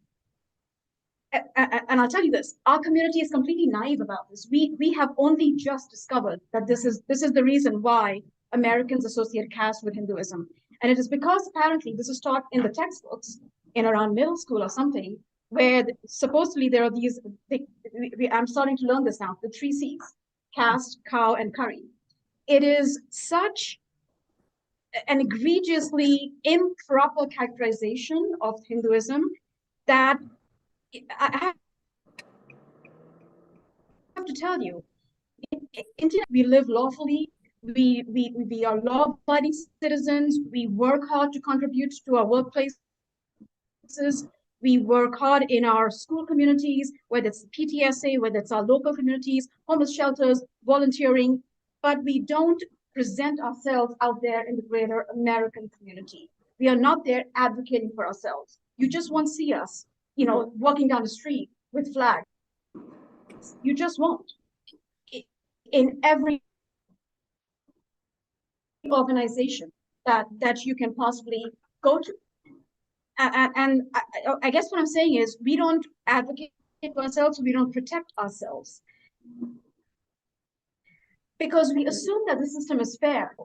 and I'll tell you this, our community is completely naive about this. We have only just discovered that this is the reason why Americans associate caste with Hinduism. And it is because apparently this is taught in the textbooks in around middle school or something, where supposedly there are these, I'm starting to learn this now, the 3 C's, caste, cow, and curry. It is such an egregiously improper characterization of Hinduism that I have to tell you, in India, we live lawfully. We are law-abiding citizens. We work hard to contribute to our workplaces. We work hard in our school communities, whether it's PTSA, whether it's our local communities, homeless shelters, volunteering, but we don't present ourselves out there in the greater American community. We are not there advocating for ourselves. You just won't see us, walking down the street with flags. You just won't. In every organization that you can possibly go to. And I guess what I'm saying is we don't advocate for ourselves, we don't protect ourselves. Because we assume that the system is fair.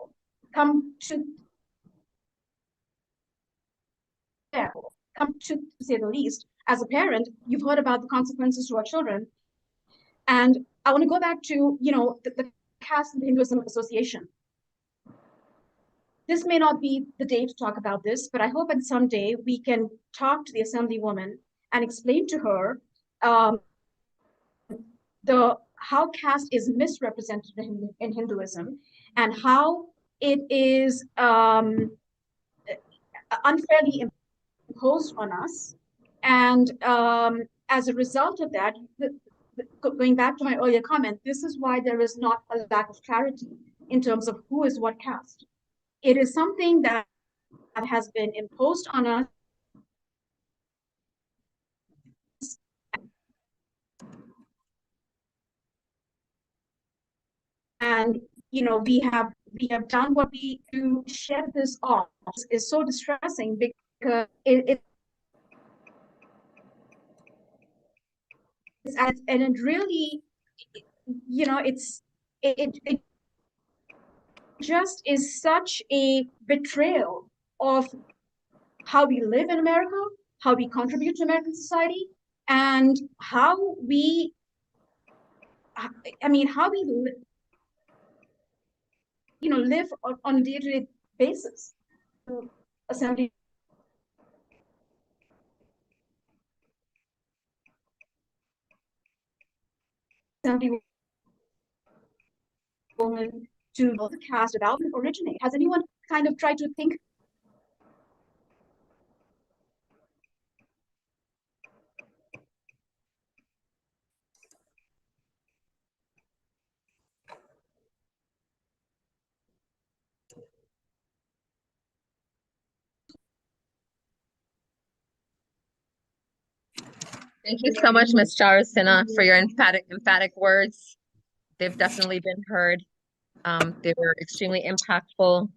Come to say the least. As a parent, you've heard about the consequences to our children. And I want to go back to, the Caste and Hinduism Association. This may not be the day to talk about this, but I hope that someday we can talk to the Assemblywoman and explain to her how caste is misrepresented in Hinduism and how it is unfairly imposed on us. And as a result of that, going back to my earlier comment, this is why there is not a lack of clarity in terms of who is what caste. It is something that has been imposed on us. And we have done what we do. Shed this off is so distressing because it really, it just is such a betrayal of how we live in America, how we contribute to American society, and how we live on a day-to-day basis. Assembly woman to the caste about it originate. Has anyone kind of tried to think? Thank you so much, Ms. Charasina, for your emphatic words. They've definitely been heard. They were extremely impactful,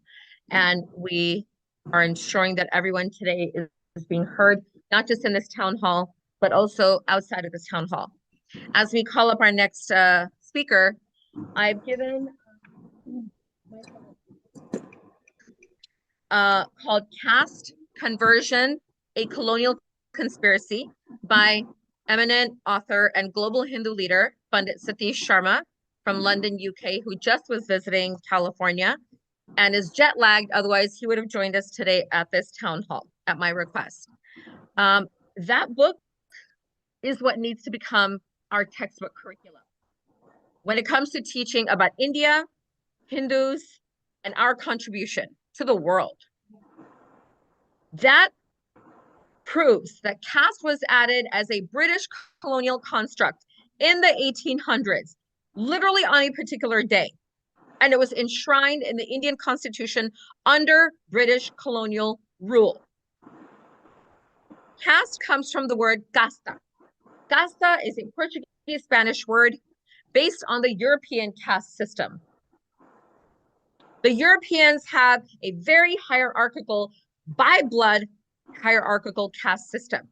and we are ensuring that everyone today is being heard, not just in this town hall, but also outside of this town hall. As we call up our next speaker, I've given called Caste Conversion, a Colonial Conspiracy by eminent author and global Hindu leader, Pandit Satish Sharma from London, UK, who just was visiting California and is jet lagged. Otherwise, he would have joined us today at this town hall at my request. That book is what needs to become our textbook curriculum when it comes to teaching about India, Hindus, and our contribution to the world. That proves that caste was added as a British colonial construct in the 1800s, literally on a particular day. And it was enshrined in the Indian Constitution under British colonial rule. Caste comes from the word casta. Casta is a Portuguese Spanish word based on the European caste system. The Europeans have a very hierarchical, by blood, hierarchical caste system.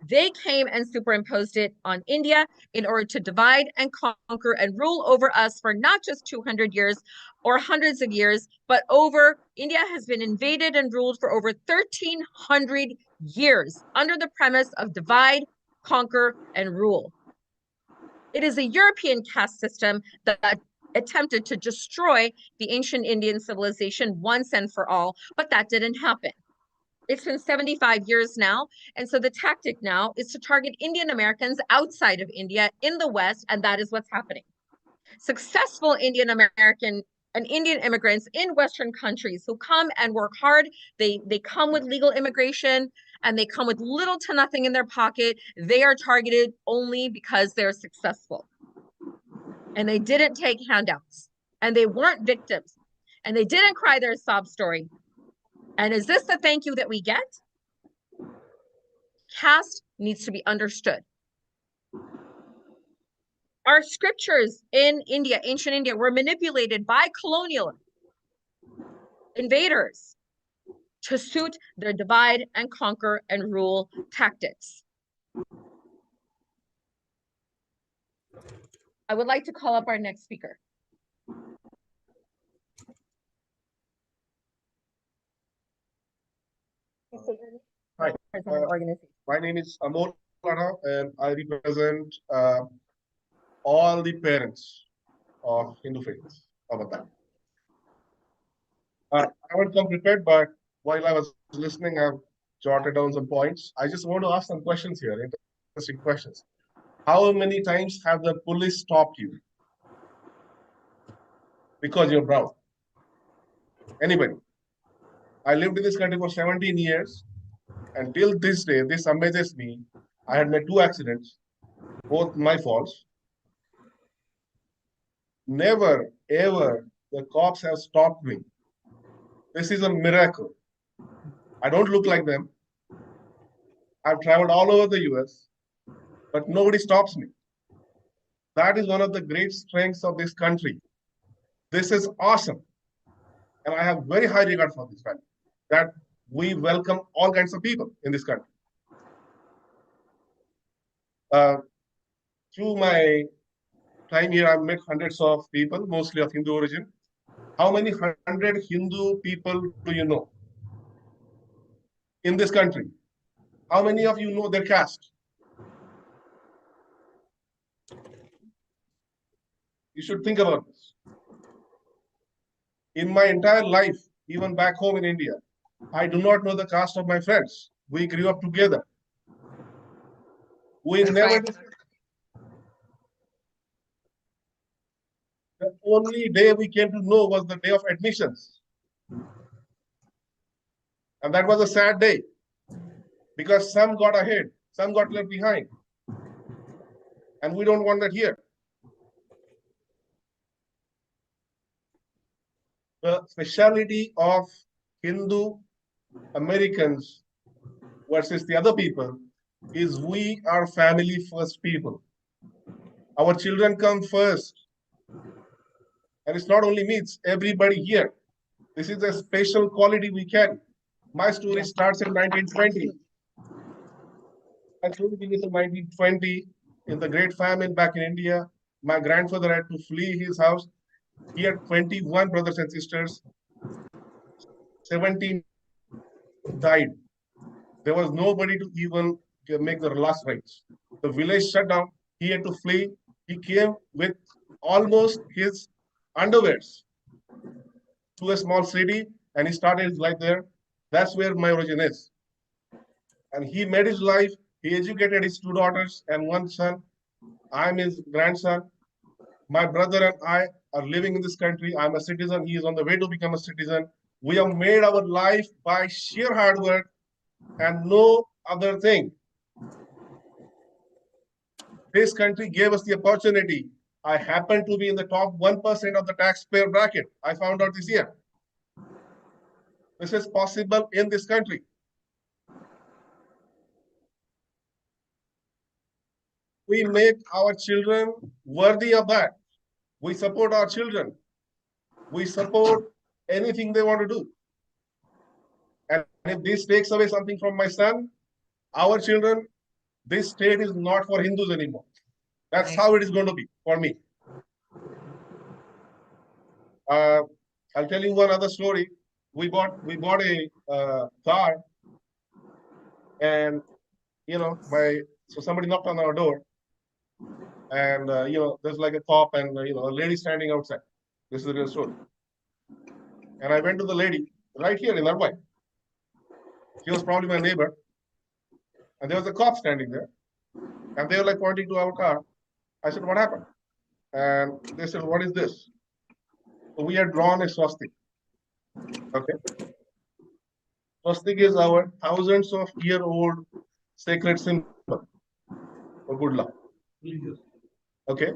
They came and superimposed it on India in order to divide and conquer and rule over us for not just 200 years or hundreds of years, but India has been invaded and ruled for over 1,300 years under the premise of divide, conquer, and rule. It is a European caste system that attempted to destroy the ancient Indian civilization once and for all, but that didn't happen. It's been 75 years now. And so the tactic now is to target Indian Americans outside of India in the West, and that is what's happening. Successful Indian American and Indian immigrants in Western countries who come and work hard, they come with legal immigration and they come with little to nothing in their pocket. They are targeted only because they're successful. And they didn't take handouts, and they weren't victims, and they didn't cry their sob story. And is this the thank you that we get? Caste needs to be understood. Our scriptures in India, ancient India, were manipulated by colonial invaders to suit their divide and conquer and rule tactics. I would like to call up our next speaker. Hi, my name is Amol Lara, and I represent all the parents of Hindu faith of Avatar. I haven't come prepared, but while I was listening, I've jotted down some points. I just want to ask some questions here, interesting questions. How many times have the police stopped you because you're brown? Anybody? I lived in this country for 17 years. Until this day, this amazes me. I had made 2 accidents, both my faults. Never, ever, the cops have stopped me. This is a miracle. I don't look like them. I've traveled all over the US, but nobody stops me. That is one of the great strengths of this country. This is awesome. And I have very high regard for this country, that we welcome all kinds of people in this country. Through my time here, I've met hundreds of people, mostly of Hindu origin. How many 100 Hindu people do you know in this country? How many of you know their caste? You should think about this. In my entire life, even back home in India, I do not know the caste of my friends. We grew up together. We never. The only day we came to know was the day of admissions. And that was a sad day because some got ahead, some got left behind. And we don't want that here. The speciality of Hindu Americans versus the other people is we are family first people. Our children come first. And it's not only me, it's everybody here. This is a special quality we carry. My story starts in 1920. My story begins in 1920 in the Great Famine back in India. My grandfather had to flee his house. He had 21 brothers and sisters. 17 died. There was nobody to even make the last rites. The village shut down. He had to flee. He came with almost his underwears to a small city, and he started his life there. That's where my origin is. And he made his life. He educated his 2 daughters and 1 son. I'm his grandson. My brother and I are living in this country. I'm a citizen. He is on the way to become a citizen. We have made our life by sheer hard work and no other thing. This country gave us the opportunity. I happen to be in the top 1% of the taxpayer bracket. I found out this year. This is possible in this country. we make our children worthy of that. We support our children. We support anything they want to do. And if this takes away something from my son, our children, this state is not for Hindus anymore. That's how it is going to be for me. I'll tell you one other story. We bought a car, and so somebody knocked on our door, and there's like a cop and a lady standing outside. This is a real story. And I went to the lady right here in Irvine. She was probably my neighbor, and there was a cop standing there, and they were like pointing to our car. I said, "What happened?" And they said, "What is this?" So we had drawn a swastika. Okay. Swastika is our thousands of year-old sacred symbol for good luck. Okay.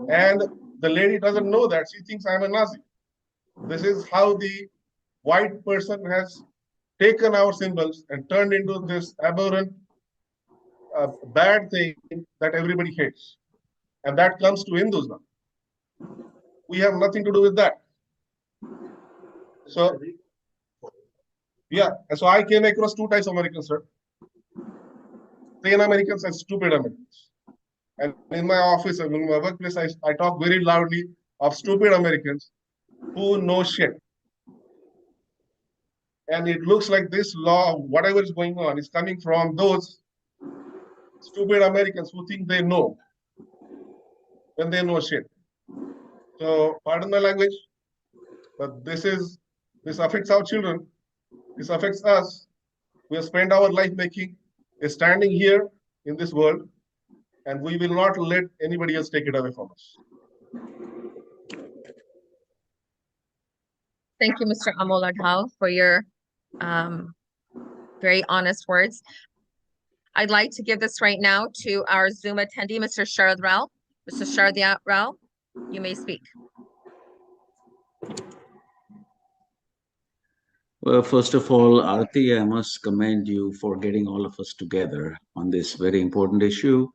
And the lady doesn't know that. She thinks I'm a Nazi. This is how the white person has taken our symbols and turned into this aberrant, bad thing that everybody hates. And that comes to Hindus now. We have nothing to do with that. So, yeah, and so I came across two types of Americans, sir. Sane Americans and stupid Americans. And in my office and in my workplace, I talk very loudly of stupid Americans who know shit. And it looks like this law, whatever is going on, is coming from those stupid Americans who think they know when they know shit. So, pardon my language, but this affects our children. This affects us. We have spent our life making a standing here in this world, and we will not let anybody else take it away from us. Thank you, Mr. Amol Adhal, for your very honest words. I'd like to give this right now to our Zoom attendee, Mr. Sharad Rao. Mr. Sharad Rao, you may speak. Well, first of all, Aarti, I must commend you for getting all of us together on this very important issue.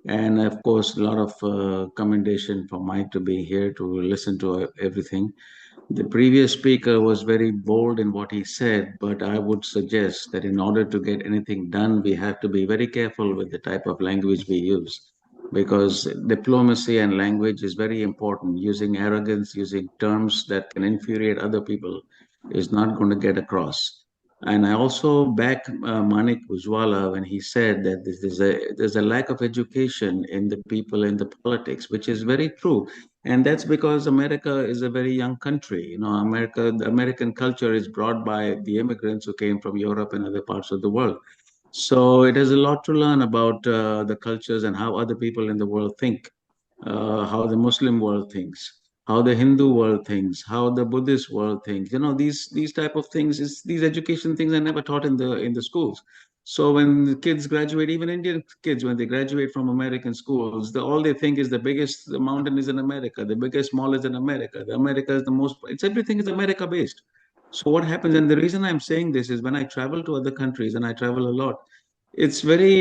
And of course, a lot of commendation for Mike to be here to listen to everything. The previous speaker was very bold in what he said, but I would suggest that in order to get anything done, we have to be very careful with the type of language we use, because diplomacy and language is very important. Using arrogance, using terms that can infuriate other people is not going to get across. And I also back Manik Ujwala when he said that there's a lack of education in the people in the politics, which is very true. And that's because America is a very young country. The American culture is brought by the immigrants who came from Europe and other parts of the world. So it has a lot to learn about the cultures and how other people in the world think, how the Muslim world thinks, how the Hindu world thinks, how the Buddhist world thinks. These type of things, these education things are never taught in the schools. So when the kids graduate, even Indian kids, when they graduate from American schools, all they think is the biggest mountain is in America, the biggest mall is in America, the America is the most, everything is America based. So what happens, and the reason I'm saying this is when I travel to other countries, and I travel a lot, it's very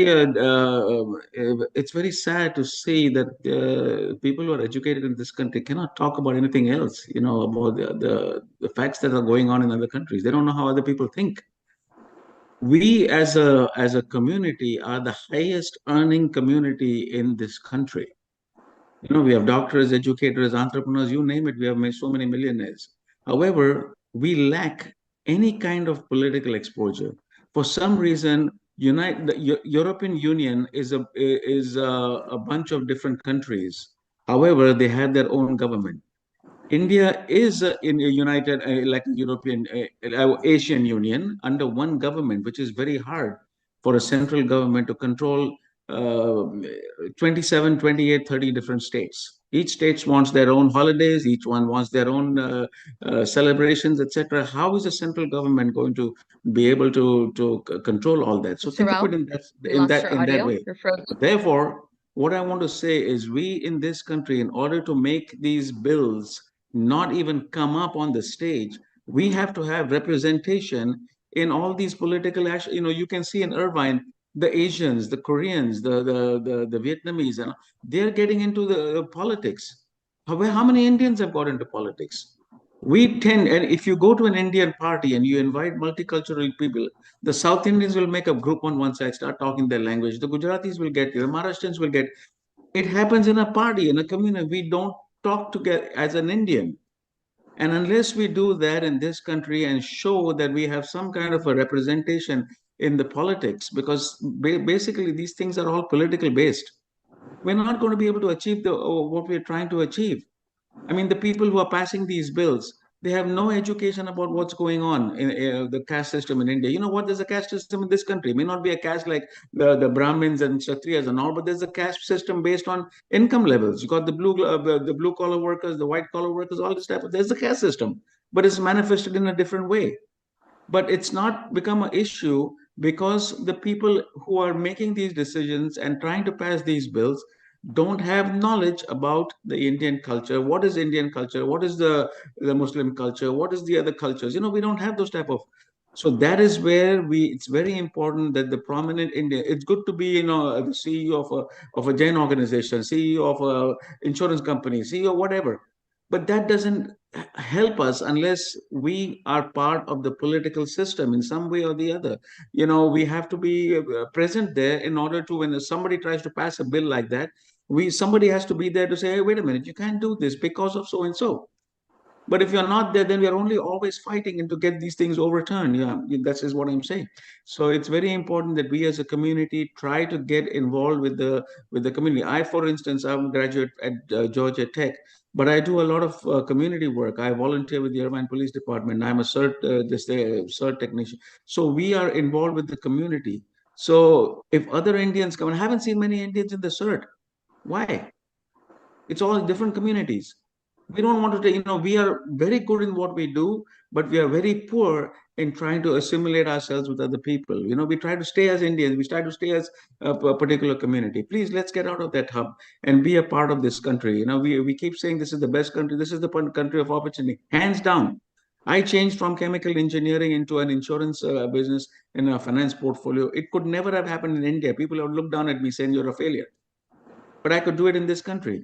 sad to see that people who are educated in this country cannot talk about anything else, about the facts that are going on in other countries. They don't know how other people think. We as a community are the highest earning community in this country. We have doctors, educators, entrepreneurs, you name it. We have made so many millionaires. However, we lack any kind of political exposure. For some reason, the European Union is a bunch of different countries. However, they have their own government. India is in a united, like European, Asian Union under one government, which is very hard for a central government to control 27, 28, 30 different states. Each state wants their own holidays. Each one wants their own celebrations, etc. How is the central government going to be able to control all that? So think of it in that way. Therefore, what I want to say is we in this country, in order to make these bills not even come up on the stage, we have to have representation in all these political actions. You can see in Irvine, the Asians, the Koreans, the Vietnamese, and they're getting into the politics. How many Indians have got into politics? We tend, and if you go to an Indian party and you invite multicultural people, the South Indians will make a group on one side, start talking their language. The Gujaratis will get, the Maharashtrians will get. It happens in a party, in a community. We don't talk together as an Indian. And unless we do that in this country and show that we have some kind of a representation in the politics, because basically these things are all political based, we're not going to be able to achieve what we're trying to achieve. I mean, the people who are passing these bills, they have no education about what's going on in the caste system in India. You know what? There's a caste system in this country. It may not be a caste like the Brahmins and Kshatriyas and all, but there's a caste system based on income levels. You got the blue collar workers, the white collar workers, all this type of. There's a caste system, but it's manifested in a different way. But it's not become an issue because the people who are making these decisions and trying to pass these bills don't have knowledge about the Indian culture. What is Indian culture? What is the Muslim culture? What is the other cultures? We don't have those type of. So that is where it's very important that the prominent Indian, it's good to be, the CEO of a Jain organization, CEO of a insurance company, CEO, whatever. But that doesn't help us unless we are part of the political system in some way or the other. We have to be present there in order to, when somebody tries to pass a bill like that, somebody has to be there to say, hey, wait a minute, you can't do this because of so and so. But if you're not there, then we are only always fighting and to get these things overturned. Yeah, that's just what I'm saying. So it's very important that we as a community try to get involved with the community. For instance, I'm a graduate at Georgia Tech, but I do a lot of community work. I volunteer with the Irvine Police Department. I'm a CERT technician. So we are involved with the community. So if other Indians come, and I haven't seen many Indians in the CERT. Why? It's all different communities. We don't want to, we are very good in what we do, but we are very poor in trying to assimilate ourselves with other people. We try to stay as Indians, we try to stay as a particular community. Please, let's get out of that hub and be a part of this country. We keep saying this is the best country, this is the country of opportunity. Hands down. I changed from chemical engineering into an insurance business in a finance portfolio. It could never have happened in India. People would look down at me saying you're a failure. But I could do it in this country.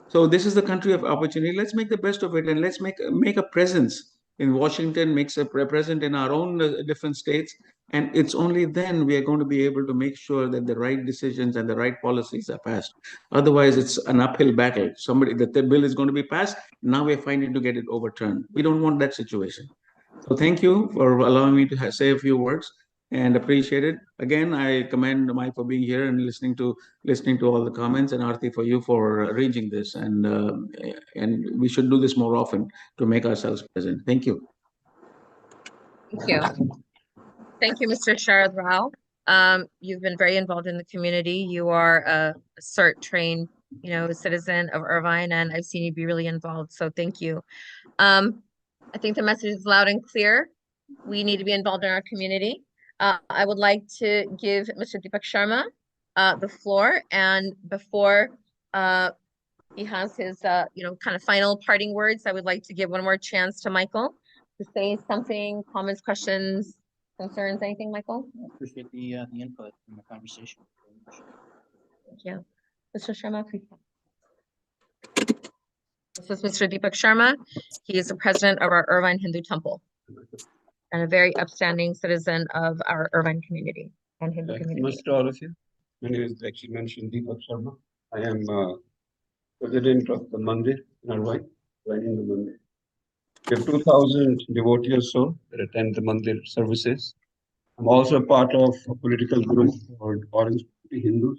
So this is the country of opportunity. Let's make the best of it, and let's make a presence in Washington, makes a present in our own different states. And it's only then we are going to be able to make sure that the right decisions and the right policies are passed. Otherwise, it's an uphill battle. The bill is going to be passed. Now we're fighting to get it overturned. We don't want that situation. So thank you for allowing me to say a few words and appreciate it. Again, I commend Mike for being here and listening to all the comments, and Aarti for you for arranging this. And we should do this more often to make ourselves present. Thank you. Thank you. Thank you, Mr. Sharad Rao. You've been very involved in the community. You are a CERT trained, citizen of Irvine, and I've seen you be really involved. So thank you. I think the message is loud and clear. We need to be involved in our community. I would like to give Mr. Deepak Sharma the floor, and before he has his kind of final parting words, I would like to give one more chance to Michael to say something, comments, questions, concerns, anything, Michael? Appreciate the input in the conversation. Thank you. Mr. Sharma, please. This is Mr. Deepak Sharma. He is the president of our Irvine Hindu Temple and a very upstanding citizen of our Irvine community and Hindu community. Namaste to all of you. My name is actually mentioned Deepak Sharma. I am president of the Mandir in Irvine, running the Mandir. We have 2,000 devotees or so that attend the Mandir services. I'm also a part of a political group called Orange Hindus.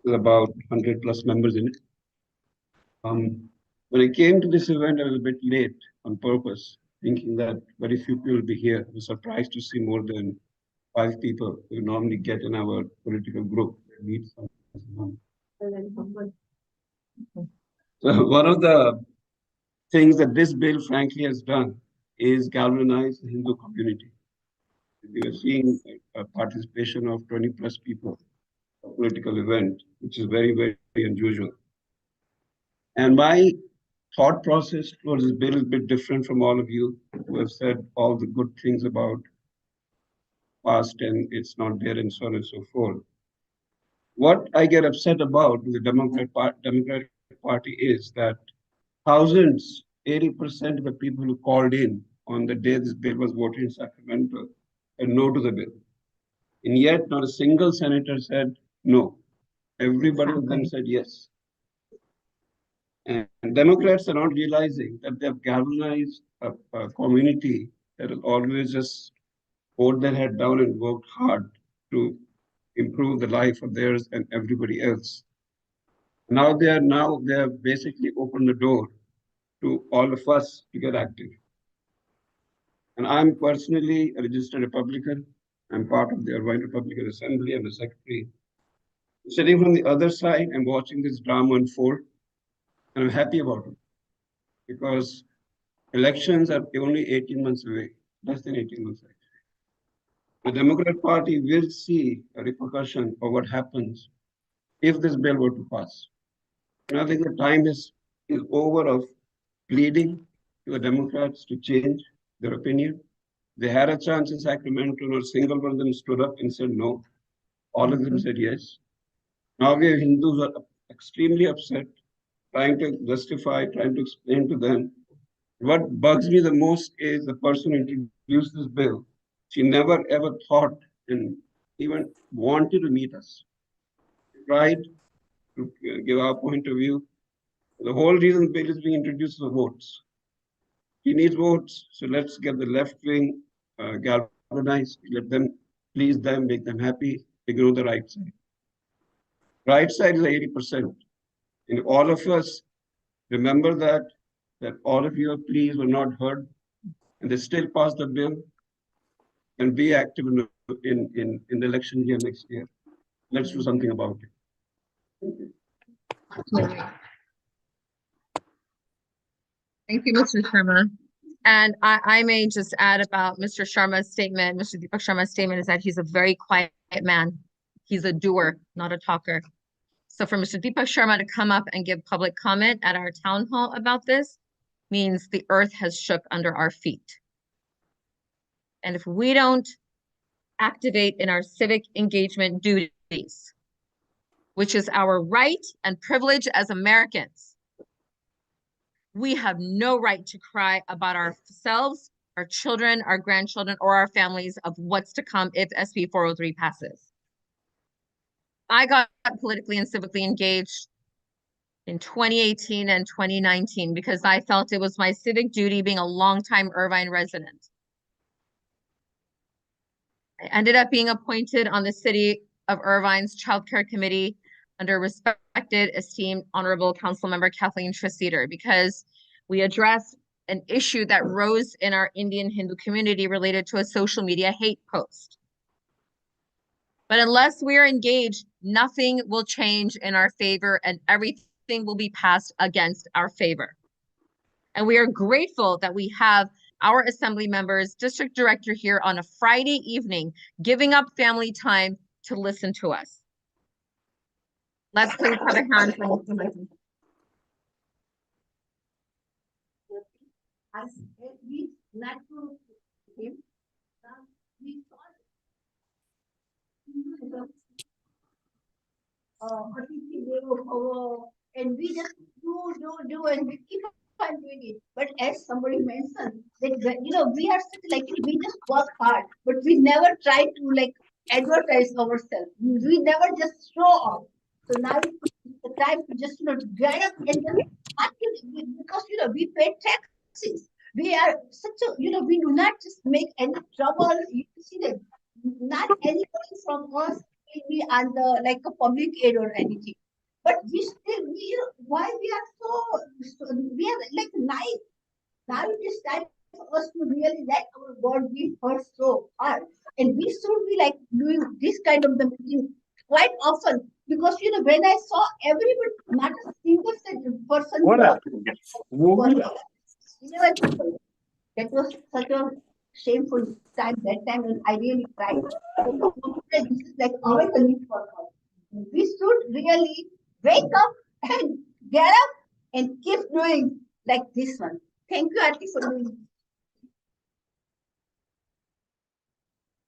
There's about 100 plus members in it. When I came to this event, I was a bit late on purpose, thinking that very few people will be here. I was surprised to see more than 5 people we normally get in our political group. So one of the things that this bill frankly has done is galvanize the Hindu community. We are seeing a participation of 20 plus people in a political event, which is very, very unusual. And my thought process towards this bill is a bit different from all of you who have said all the good things about passed and it's not there and so on and so forth. What I get upset about with the Democratic Party is that thousands, 80% of the people who called in on the day this bill was voted in Sacramento said no to the bill. And yet not a single senator said no. Everybody of them said yes. And Democrats are not realizing that they have galvanized a community that has always just put their head down and worked hard to improve the life of theirs and everybody else. Now they have basically opened the door to all of us to get active. And I'm personally a registered Republican. I'm part of the Irvine Republican Assembly. I'm the secretary. Sitting from the other side and watching this drama unfold, and I'm happy about it because elections are only 18 months away, less than 18 months actually. The Democrat Party will see a repercussion of what happens if this bill were to pass. And I think the time is over of pleading to the Democrats to change their opinion. They had a chance in Sacramento, not a single one of them stood up and said no. All of them said yes. Now we have Hindus who are extremely upset, trying to justify, trying to explain to them. What bugs me the most is the person who introduced this bill. She never ever thought and even wanted to meet us. She tried to give our point of view. The whole reason the bill is being introduced is the votes. He needs votes, so let's get the left wing galvanized, let them please them, make them happy, ignore the right side. Right side is 80%. And all of us remember that all of your pleas were not heard, and they still passed the bill, and be active in the election year next year. Let's do something about it. Thank you, Mr. Sharma. And I may just add about Mr. Sharma's statement. Mr. Deepak Sharma's statement is that he's a very quiet man. He's a doer, not a talker. So for Mr. Deepak Sharma to come up and give public comment at our town hall about this means the earth has shook under our feet. And if we don't activate in our civic engagement duties, which is our right and privilege as Americans, we have no right to cry about ourselves, our children, our grandchildren, or our families of what's to come if SB 403 passes. I got politically and civically engaged in 2018 and 2019 because I felt it was my civic duty being a longtime Irvine resident. I ended up being appointed on the City of Irvine's Child Care Committee under respected, esteemed, honorable council member Kathleen Treseder because we addressed an issue that rose in our Indian Hindu community related to a social media hate post. But unless we are engaged, nothing will change in our favor and everything will be passed against our favor. And we are grateful that we have our assembly members, district director here on a Friday evening, giving up family time to listen to us. Let's please have a hand for Mr. Murthy. As we not to him, we saw and we just do and we keep on doing it. But as somebody mentioned, that we are such like we just work hard, but we never try to like advertise ourselves. We never just show off. So now it's the time to just get up and just actually, because we pay taxes. We are such a we do not just make any trouble. You see that not anybody from us will be under like a public aid or anything. But we still why we are so we are like nice. Now it is time for us to really let our God be heard so hard. And we should be like doing this kind of the meeting quite often. Because when I saw everybody, not a single person. What happened? That was such a shameful time that time, and I really cried. This is like our need for us. We should really wake up and get up and keep doing like this one. Thank you, Aarti, for doing.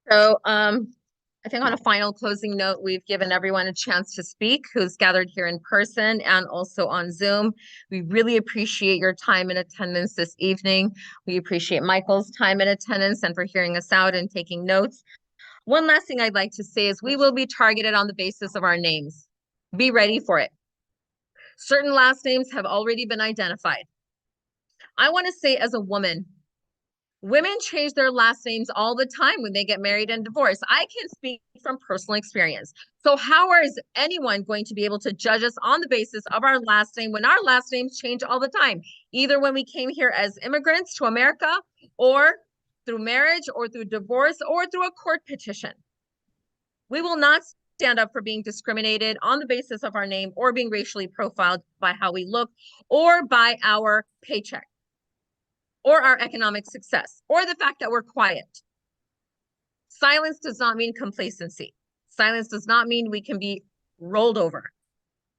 So I think on a final closing note, we've given everyone a chance to speak who's gathered here in person and also on Zoom. We really appreciate your time and attendance this evening. We appreciate Michael's time and attendance and for hearing us out and taking notes. One last thing I'd like to say is we will be targeted on the basis of our names. Be ready for it. Certain last names have already been identified. I want to say as a woman, women change their last names all the time when they get married and divorced. I can speak from personal experience. So how is anyone going to be able to judge us on the basis of our last name when our last names change all the time? Either when we came here as immigrants to America, or through marriage, or through divorce, or through a court petition. We will not stand up for being discriminated on the basis of our name or being racially profiled by how we look or by our paycheck or our economic success or the fact that we're quiet. Silence does not mean complacency. Silence does not mean we can be rolled over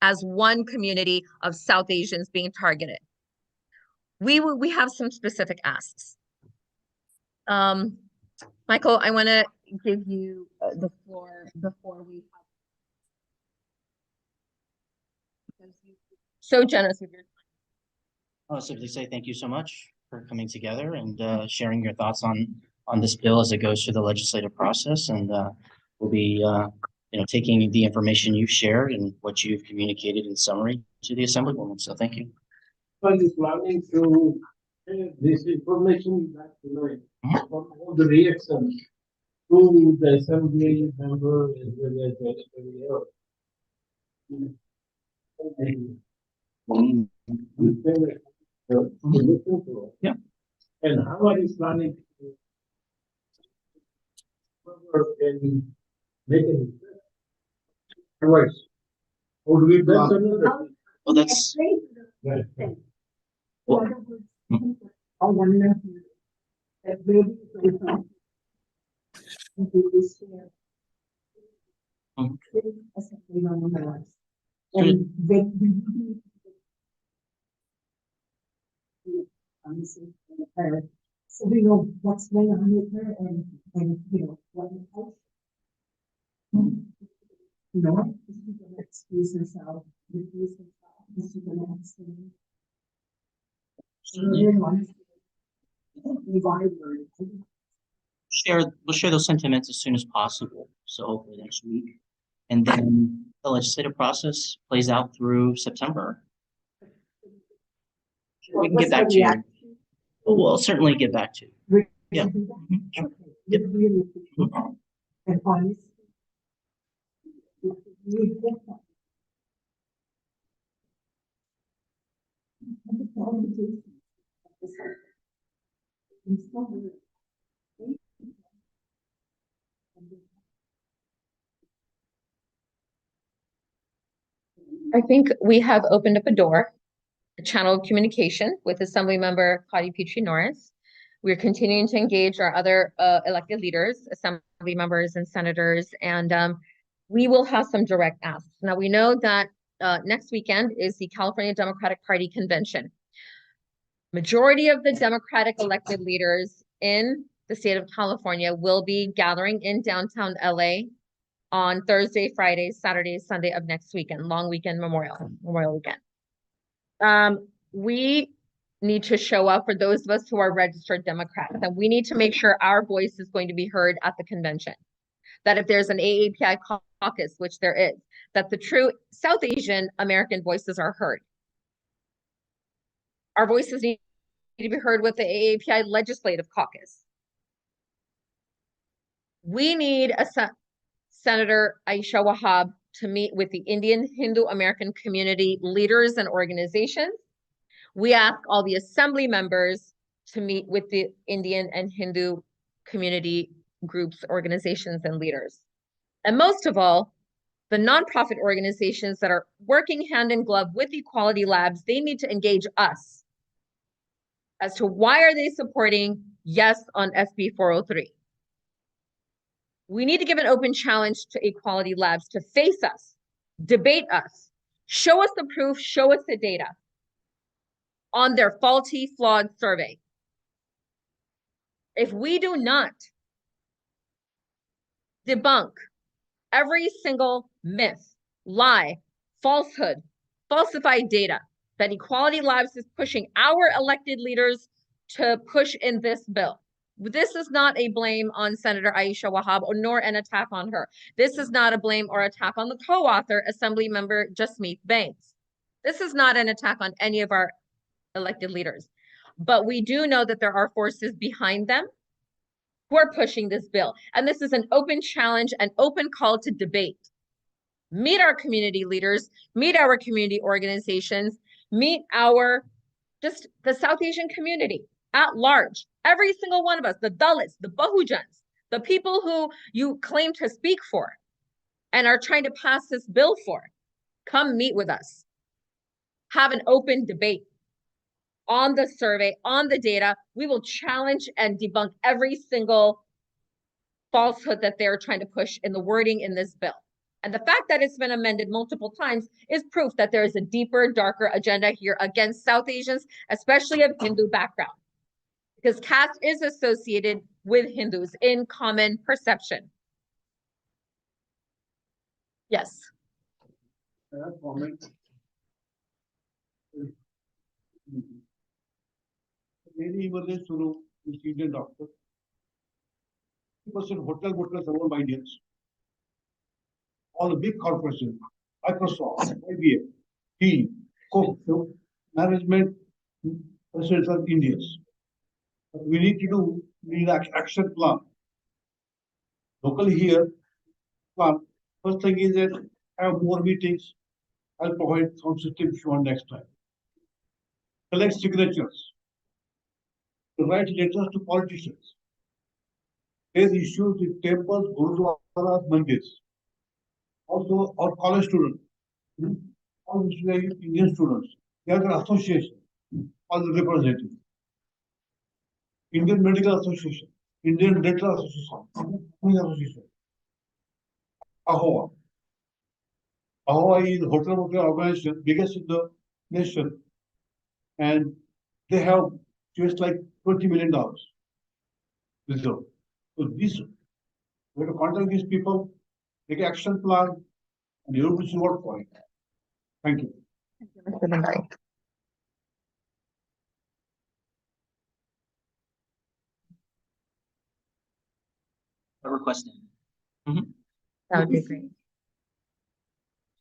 as one community of South Asians being targeted. We have some specific asks. Michael, I want to give you the floor before we have so generous with your time. I'll simply say thank you so much for coming together and sharing your thoughts on this bill as it goes through the legislative process. And we'll be taking the information you've shared and what you've communicated in summary to the Assemblywoman. So thank you. Well, is planning to share this information back tonight for all the reactions to the Assembly member as well as everybody else. Yeah. And how are you planning to can make any advice? Or do we that's another? Well, that's Right. well, so we know what's going on with her and you know what the culture. You know, this is gonna excuse herself, refuse herself, this is gonna explain. we'll share those sentiments as soon as possible. So hopefully next week. And then the legislative process plays out through September. We can get back to you. We'll certainly get back to you. Yeah. Sure. Yep. And honestly, I think we have opened up a door, a channel of communication with Assembly Member Cottie Petrie-Norris. We're continuing to engage our other elected leaders, Assembly members and senators, and we will have some direct asks. Now, we know that next weekend is the California Democratic Party convention. Majority of the Democratic elected leaders in the state of California will be gathering in downtown LA on Thursday, Friday, Saturday, Sunday of next weekend, long weekend, Memorial weekend. We need to show up for those of us who are registered Democrats, and we need to make sure our voice is going to be heard at the convention. That if there's an AAPI caucus, which there is, that the true South Asian American voices are heard. Our voices need to be heard with the AAPI Legislative Caucus. We need Senator Aisha Wahab to meet with the Indian Hindu American community leaders and organizations. We ask all the Assembly members to meet with the Indian and Hindu community groups, organizations, and leaders. And most of all, the nonprofit organizations that are working hand in glove with Equality Labs, they need to engage us as to why are they supporting yes on SB 403. We need to give an open challenge to Equality Labs to face us, debate us, show us the proof, show us the data on their faulty, flawed survey. If we do not, debunk every single myth, lie, falsehood, falsified data that Equality Labs is pushing our elected leaders to push in this bill. This is not a blame on Senator Aisha Wahab, or nor an attack on her. This is not a blame or attack on the co-author, Assembly Member Jasmeet Banks. This is not an attack on any of our elected leaders. But we do know that there are forces behind them who are pushing this bill. And this is an open challenge, an open call to debate. Meet our community leaders, meet our community organizations, meet just the South Asian community at large. Every single one of us, the Dalits, the Bahujans, the people who you claim to speak for and are trying to pass this bill for, come meet with us. Have an open debate on the survey, on the data. We will challenge and debunk every single falsehood that they're trying to push in the wording in this bill. And the fact that it's been amended multiple times is proof that there is a deeper, darker agenda here against South Asians, especially of Hindu background. Because caste is associated with Hindus in common perception. Yes. Many emergency room is Indian doctor. 50% hotels owned by Indians. All the big corporations, Microsoft, IBM, T, Coke, management, presidents are Indians. We need an action plan. Locally here, plan. First thing is that have more meetings. I'll provide some system if you want next time. Collect signatures. To write letters to politicians. Raise issues with temples, gurudwaras, mandirs. Also, our college students, all Indian students, they have an association, all the representatives. Indian Medical Association, Indian Dental Association, AHOA. AHOA is hotel organization, biggest in the nation, and they have just like $20 million reserve. So this, we have to contact these people, make an action plan, and everybody should work for it. Thank you. Thank you, Mr. Bhandari. A request. That would be great.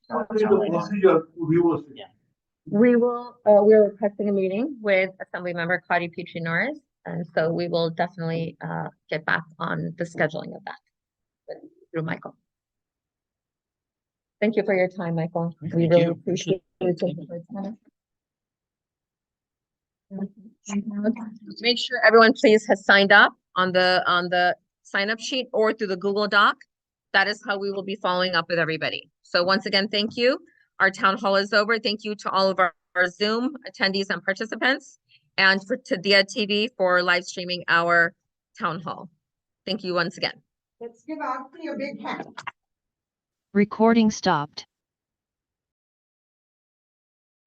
Procedure, Yeah. We're requesting a meeting with Assembly Member Cottie Petrie-Norris, and so we will definitely get back on the scheduling of that through Michael. Thank you for your time, Michael. We Thank really you. appreciate you taking the time. Make sure everyone please has signed up on the sign up sheet or through the Google Doc. That is how we will be following up with everybody. So once again, thank you. Our town hall is over. Thank you to all of our Zoom attendees and participants, and to Diya TV for live streaming our town hall. Thank you once again. Let's give Aarti a big hand. Recording stopped.